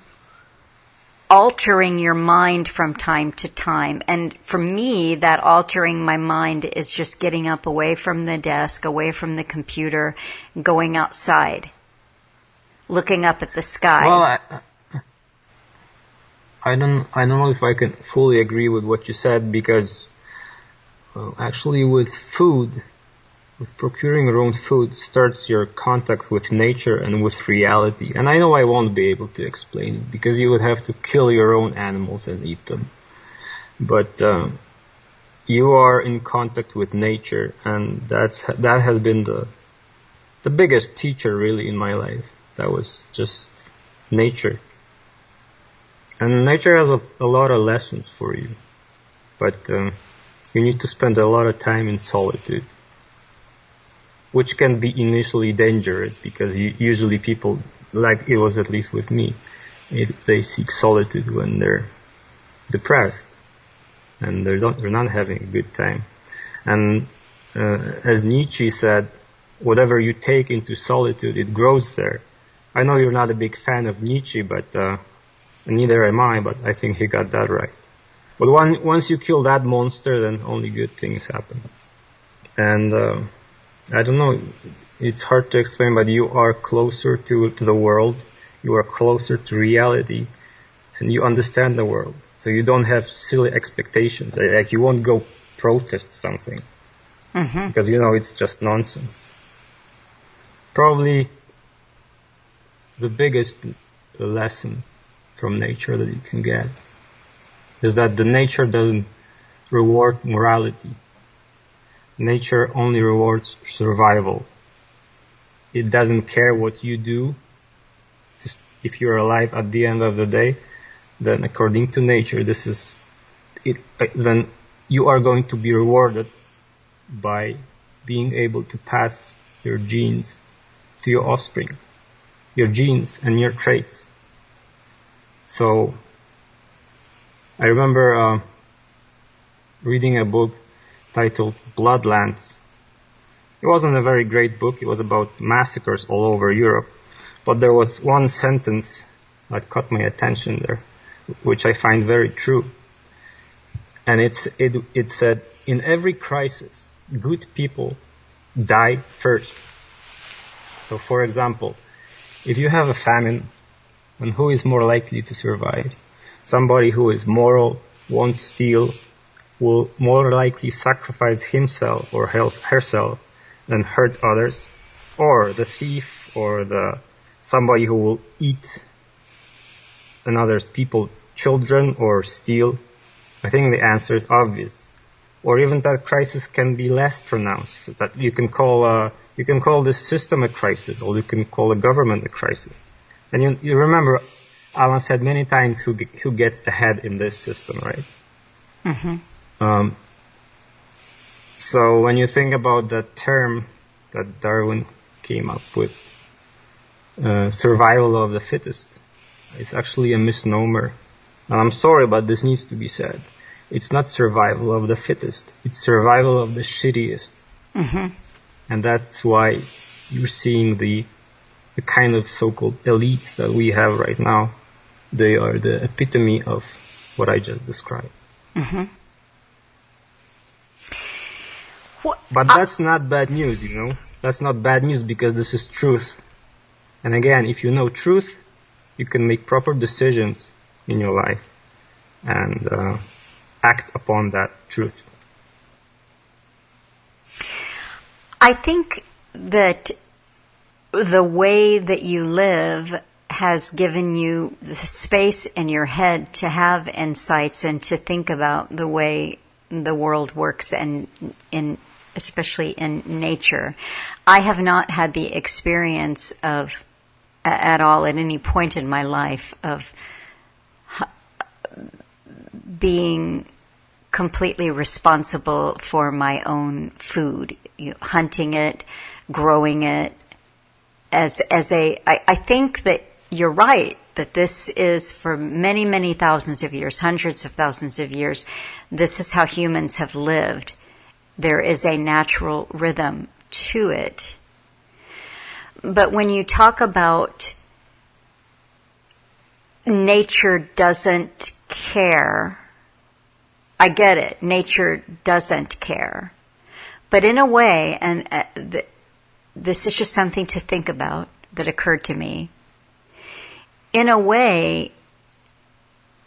altering your mind from time to time. And for me, that altering my mind is just getting up away from the desk, away from the computer, going outside, looking up at the sky. Well, I don't know if I can fully agree with what you said, because actually with food, with procuring your own food, starts your contact with nature and with reality. And I know I won't be able to explain it, because you would have to kill your own animals and eat them. But you are in contact with nature, and that has been the biggest teacher really in my life. That was just nature. And nature has a lot of lessons for you. But you need to spend a lot of time in solitude, which can be initially dangerous, because usually people, like it was at least with me, they seek solitude when they're depressed and they're not having a good time. And as Nietzsche said, whatever you take into solitude, it grows there. I know you're not a big fan of Nietzsche, but neither am I, but I think he got that right. But once you kill that monster, then only good things happen. And I don't know, it's hard to explain, but you are closer to the world, you are closer to reality, and you understand the world. So you don't have silly expectations, like you won't go protest something, because it's just nonsense. Probably the biggest lesson from nature that you can get is that the nature doesn't reward morality. Nature only rewards survival. It doesn't care what you do. Just if you're alive at the end of the day, then according to nature, this is it. Then you are going to be rewarded by being able to pass your genes to your offspring, your genes and your traits. So I remember reading a book titled Bloodlands. It wasn't a very great book. It was about massacres all over Europe. But there was one sentence that caught my attention there, which I find very true. And it said, in every crisis, good people die first. So for example, if you have a famine, and who is more likely to survive? Somebody who is moral, won't steal, will more likely sacrifice himself or herself than hurt others, or the thief, or somebody who will eat and others people children or steal, I think the answer is obvious. Or even that crisis can be less pronounced. It's that you can call this system a crisis, or you can call a government a crisis. And you remember, Alan said many times who gets ahead in this system, right? Mm-hmm. So when you think about that term that Darwin came up with, survival of the fittest, it's actually a misnomer. And I'm sorry, but this needs to be said. It's not survival of the fittest. It's survival of the shittiest. Mm-hmm. And that's why you're seeing the kind of so-called elites that we have right now. They are the epitome of what I just described. Mm-hmm. But that's not bad news, you know. That's not bad news because this is truth. And again, if you know truth, you can make proper decisions in your life and act upon that truth. I think that the way that you live has given you the space in your head to have insights and to think about the way the world works, and especially in nature. I have not had the experience of, at all, at any point in my life, of being completely responsible for my own food, hunting it, growing it. I think that you're right, that this is for many, many thousands of years, hundreds of thousands of years, this is how humans have lived. There is a natural rhythm to it. But when you talk about nature doesn't care, I get it. Nature doesn't care. But in a way, and this is just something to think about that occurred to me, in a way,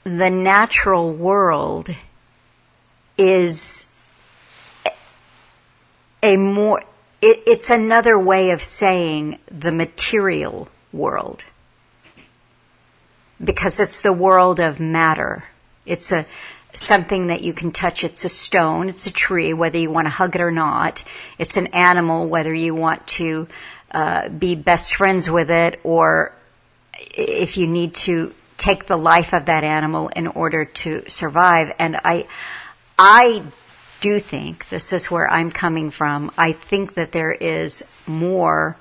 the natural world is it's another way of saying the material world. Because it's the world of matter. It's something that you can touch. It's a stone, it's a tree, whether you want to hug it or not. It's an animal, whether you want to be best friends with it, or if you need to take the life of that animal in order to survive. And I do think, this is where I'm coming from, I think that there is more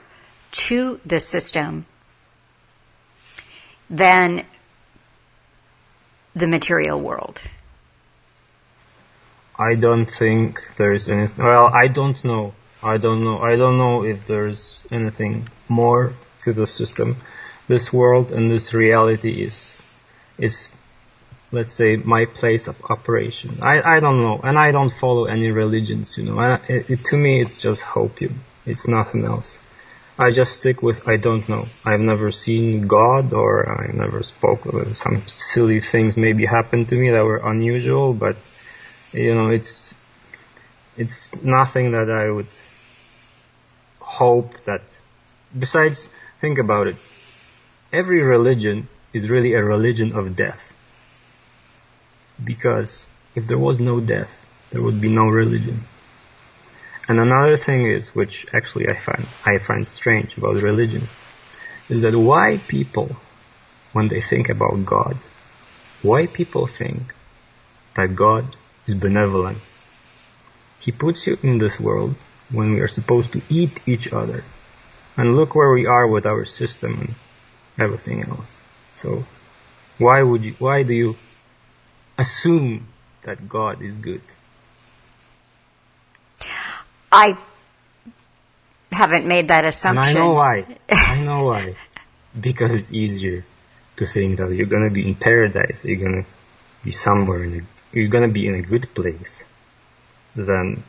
to the system than the material world. I don't think there's any. Well, I don't know. I don't know if there's anything more to the system. This world and this reality is, let's say, my place of operation. I don't know, and I don't follow any religions, you know. To me, it's just hopium. It's nothing else. I just stick with I don't know. I've never seen God, or I never spoke with some silly things maybe happened to me that were unusual, but you know, it's nothing that I would hope that. Besides, think about it. Every religion is really a religion of death. Because if there was no death, there would be no religion. And another thing is, which actually I find strange about religions, is that why people, when they think about God, why people think that God is benevolent. He puts you in this world when we are supposed to eat each other. And look where we are with our system and everything else. So why do you assume that God is good? I haven't made that assumption. And I know why. Because it's easier to think that you're going to be in paradise, you're going to be somewhere, you're going to be in a good place, then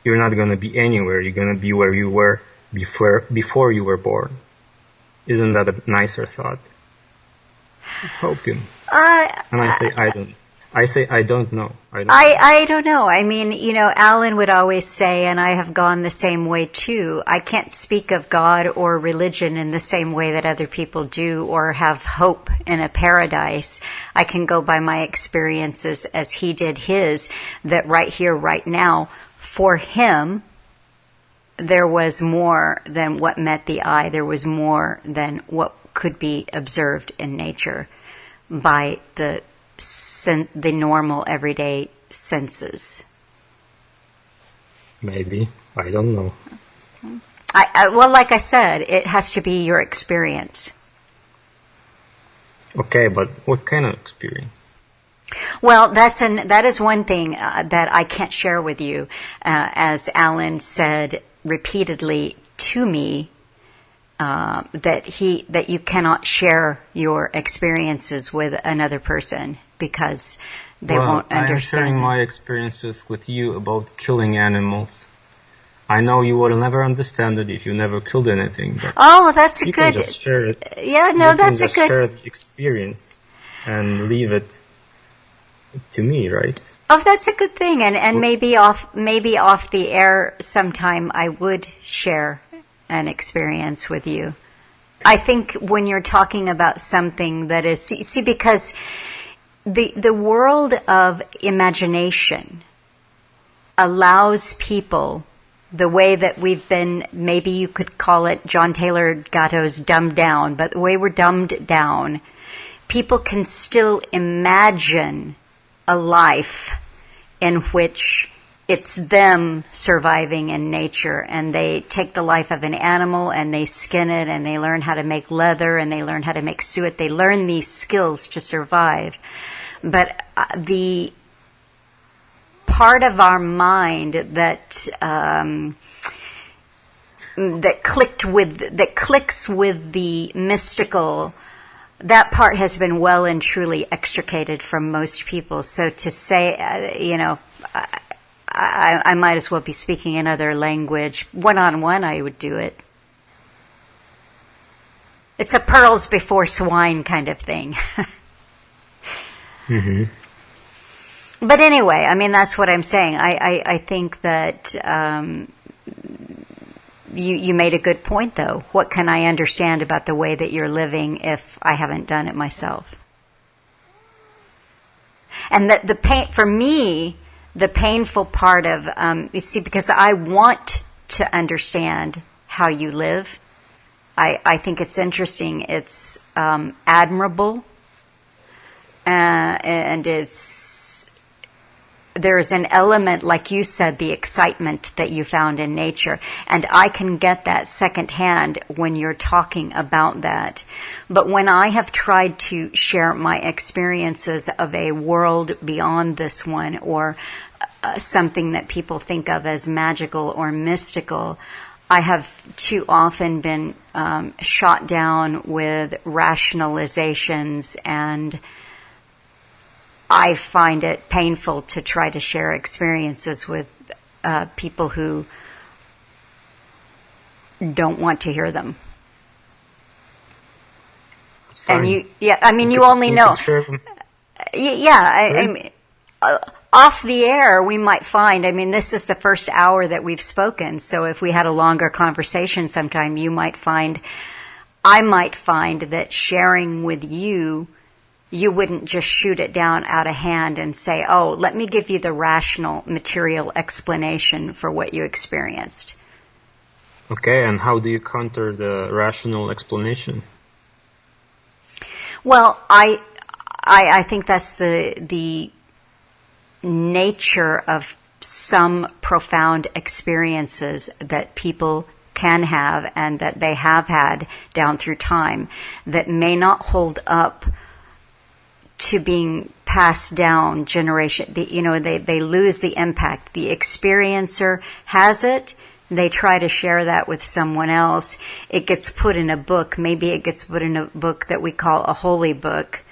you're not going to be anywhere. You're going to be where you were before you were born. Isn't that a nicer thought? It's hopium. And I say I don't. I don't know. I don't know. I mean, you know, Alan would always say, and I have gone the same way too, I can't speak of God or religion in the same way that other people do, or have hope in a paradise. I can go by my experiences as he did his, that right here, right now, for him, there was more than what met the eye. There was more than what could be observed in nature by the normal everyday senses. Maybe. I don't know. Well, like I said, it has to be your experience. Okay, but what kind of experience? Well, that is one thing that I can't share with you. As Alan said repeatedly to me, that you cannot share your experiences with another person because they won't understand. I'm sharing my experiences with you about killing animals. I know you will never understand it if you never killed anything. But that's a you good. Can just share it. Yeah, no, you that's can a just good. Share the experience and leave it to me, right? Oh, that's a good thing, and maybe off the air sometime I would share an experience with you. I think when you're talking about something that is because the world of imagination allows people, the way that we've been, maybe you could call it John Taylor Gatto's dumbed down, but the way we're dumbed down, people can still imagine a life in which it's them surviving in nature, and they take the life of an animal and they skin it and they learn how to make leather and they learn how to make suet. They learn these skills to survive. But the part of our mind that clicks with the mystical, that part has been well and truly extricated from most people. So to say, I might as well be speaking another language. One-on-one, I would do it. It's a pearls before swine kind of thing. Mm-hmm. But anyway, I mean, that's what I'm saying. I think that you made a good point, though. What can I understand about the way that you're living if I haven't done it myself? And that the pain, for me, the painful part of, because I want to understand how you live. I think it's interesting. It's admirable. And there's an element, like you said, the excitement that you found in nature. And I can get that secondhand when you're talking about that. But when I have tried to share my experiences of a world beyond this one, or something that people think of as magical or mystical, I have too often been shot down with rationalizations, and I find it painful to try to share experiences with people who don't want to hear them. And you only know. I mean, off the air, we might find, this is the first hour that we've spoken, so if we had a longer conversation sometime, I might find that sharing with you wouldn't just shoot it down out of hand and say, oh, let me give you the rational material explanation for what you experienced. Okay, and how do you counter the rational explanation? Well, I think that's the nature of some profound experiences that people can have and that they have had down through time that may not hold up to being passed down generation. They lose the impact. The experiencer has it. They try to share that with someone else. It gets put in a book. Maybe it gets put in a book that we call a holy book.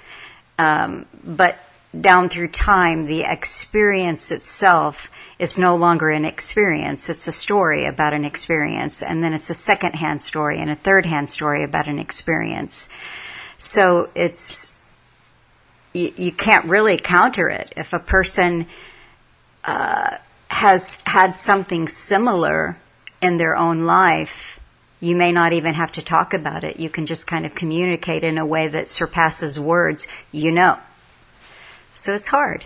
But down through time, the experience itself is no longer an experience. It's a story about an experience. And then it's a second-hand story and a third-hand story about an experience. So you can't really counter it. If a person has had something similar in their own life, You may not even have to talk about it. You can just kind of communicate in a way that surpasses words, So it's hard.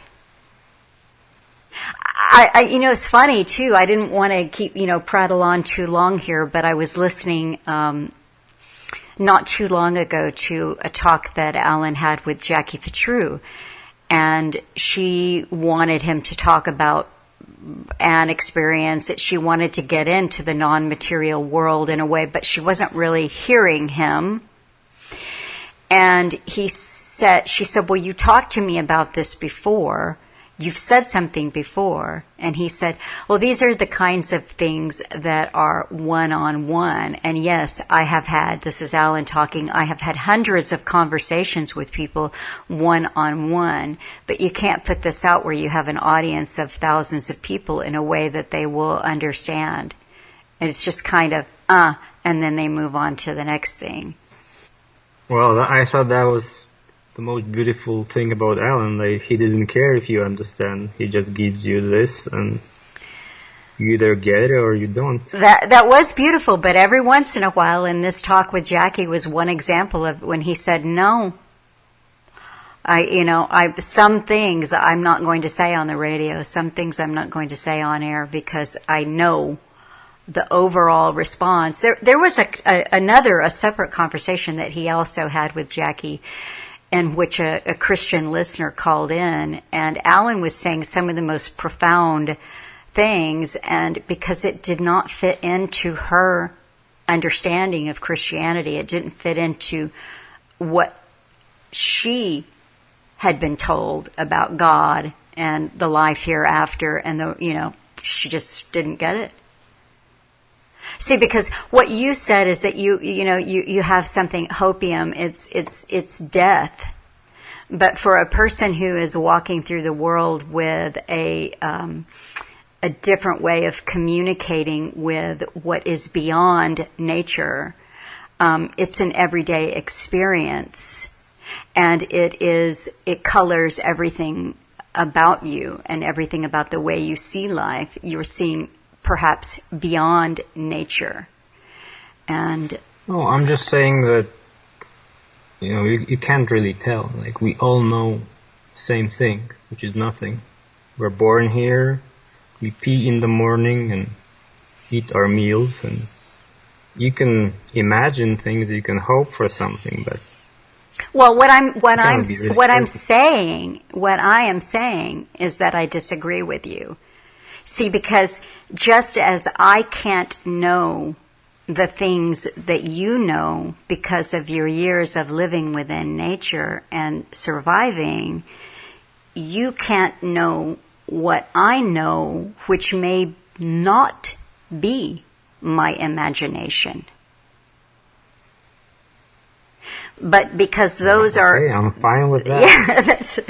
It's funny too. I didn't want to keep, prattle on too long here, but I was listening, not too long ago to a talk that Alan had with Jackie Fatru, and she wanted him to talk about an experience that she wanted to get into the non-material world in a way, but she wasn't really hearing him. And she said, well, you talked to me about this before. You've said something before. And he said, well, these are the kinds of things that are one-on-one. And yes, this is Alan talking, I have had hundreds of conversations with people one-on-one, but you can't put this out where you have an audience of thousands of people in a way that they will understand. And it's just kind of, and then they move on to the next thing. Well, I thought that was the most beautiful thing about Alan. Like, he didn't care if you understand. He just gives you this, and you either get it or you don't. That was beautiful, but every once in a while, in this talk with Jackie was one example of when he said, no, some things I'm not going to say on the radio, some things I'm not going to say on air, because I know the overall response. There was a separate conversation that he also had with Jackie, in which a Christian listener called in, and Alan was saying some of the most profound things, and because it did not fit into her understanding of Christianity, it didn't fit into what she had been told about God and the life hereafter, and she just didn't get it. See, because what you said is that you have something hopium. It's death. But for a person who is walking through the world with a different way of communicating with what is beyond nature, it's an everyday experience, and it colors everything about you and everything about the way you see life. You're seeing perhaps beyond nature. And I'm just saying that you can't really tell. Like, we all know the same thing, which is nothing. We're born here, we pee in the morning and eat our meals, and you can imagine things, you can hope for something, but what I am saying is that I disagree with you. See, because just as I can't know the things that you know because of your years of living within nature and surviving, you can't know what I know, which may not be my imagination. But because those are... I'm fine with that. Yeah, that's...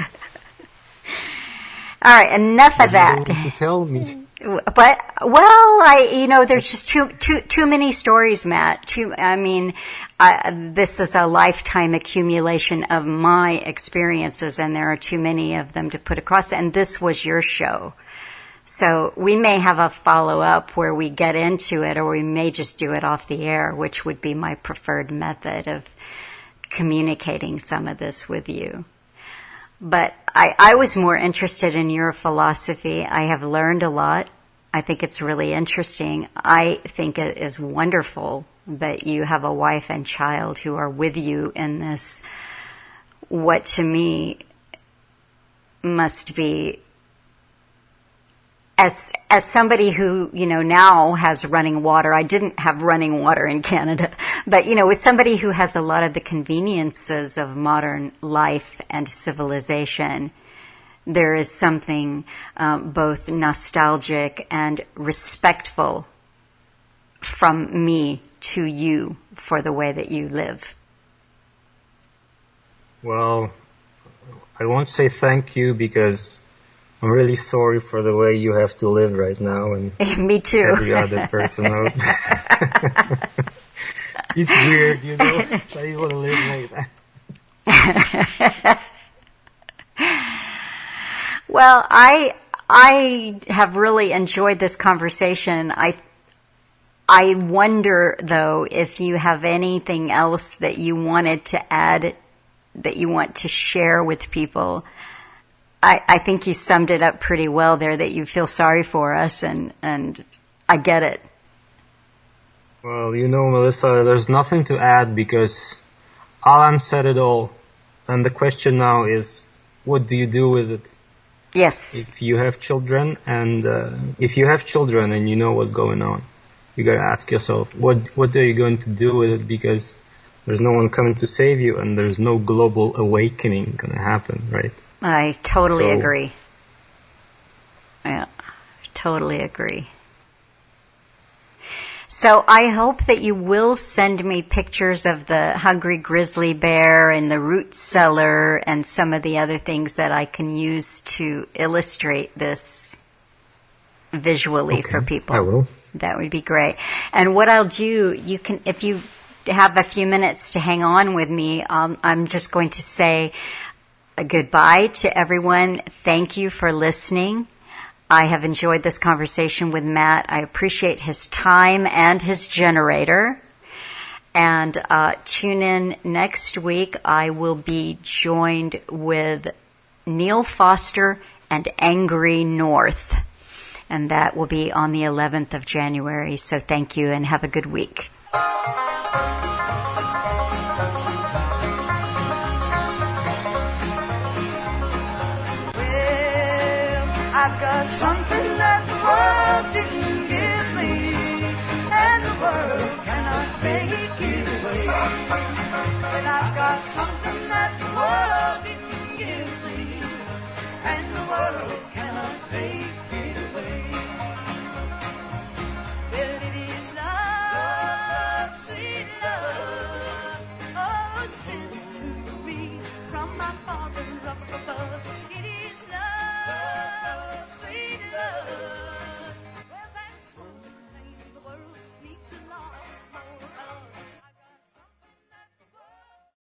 All right, enough of that. To tell me. But there's just too many stories, Matt. This is a lifetime accumulation of my experiences, and there are too many of them to put across. And this was your show, so we may have a follow-up where we get into it, or we may just do it off the air, which would be my preferred method of communicating some of this with you. But I was more interested in your philosophy. I have learned a lot. I think it's really interesting. I think it is wonderful that you have a wife and child who are with you in this, what to me must be, as somebody who, now has running water. I didn't have running water in Canada, but, with somebody who has a lot of the conveniences of modern life and civilization, there is something both nostalgic and respectful from me to you for the way that you live. Well, I won't say thank you, because I'm really sorry for the way you have to live right now, and me too. Every other person out. It's weird, How you want to live like that? Well, I have really enjoyed this conversation. I wonder, though, if you have anything else that you wanted to add, that you want to share with people. I think you summed it up pretty well there, that you feel sorry for us, and I get it. Well, Melissa, there's nothing to add because Alan said it all. And the question now is, what do you do with it? Yes. If you have children and you know what's going on, you got to ask yourself, what are you going to do with it? Because there's no one coming to save you, and there's no global awakening going to happen, right? I totally agree. Yeah, totally agree. So I hope that you will send me pictures of the hungry grizzly bear and the root cellar and some of the other things that I can use to illustrate this visually for people. I will. That would be great. And what I'll do, you can, if you have a few minutes to hang on with me, I'm just going to say a goodbye to everyone. Thank you for listening. I have enjoyed this conversation with Matt. I appreciate his time and his generator. And tune in next week. I will be joined with Neil Foster and Angry North. And that will be on the 11th of January. So thank you and have a good week. I've got something that the world didn't give me, and the world cannot take it away. And I've got something that the world didn't give me, and the world cannot take it away. Well, it is love, sweet love, oh, sent to me from my father.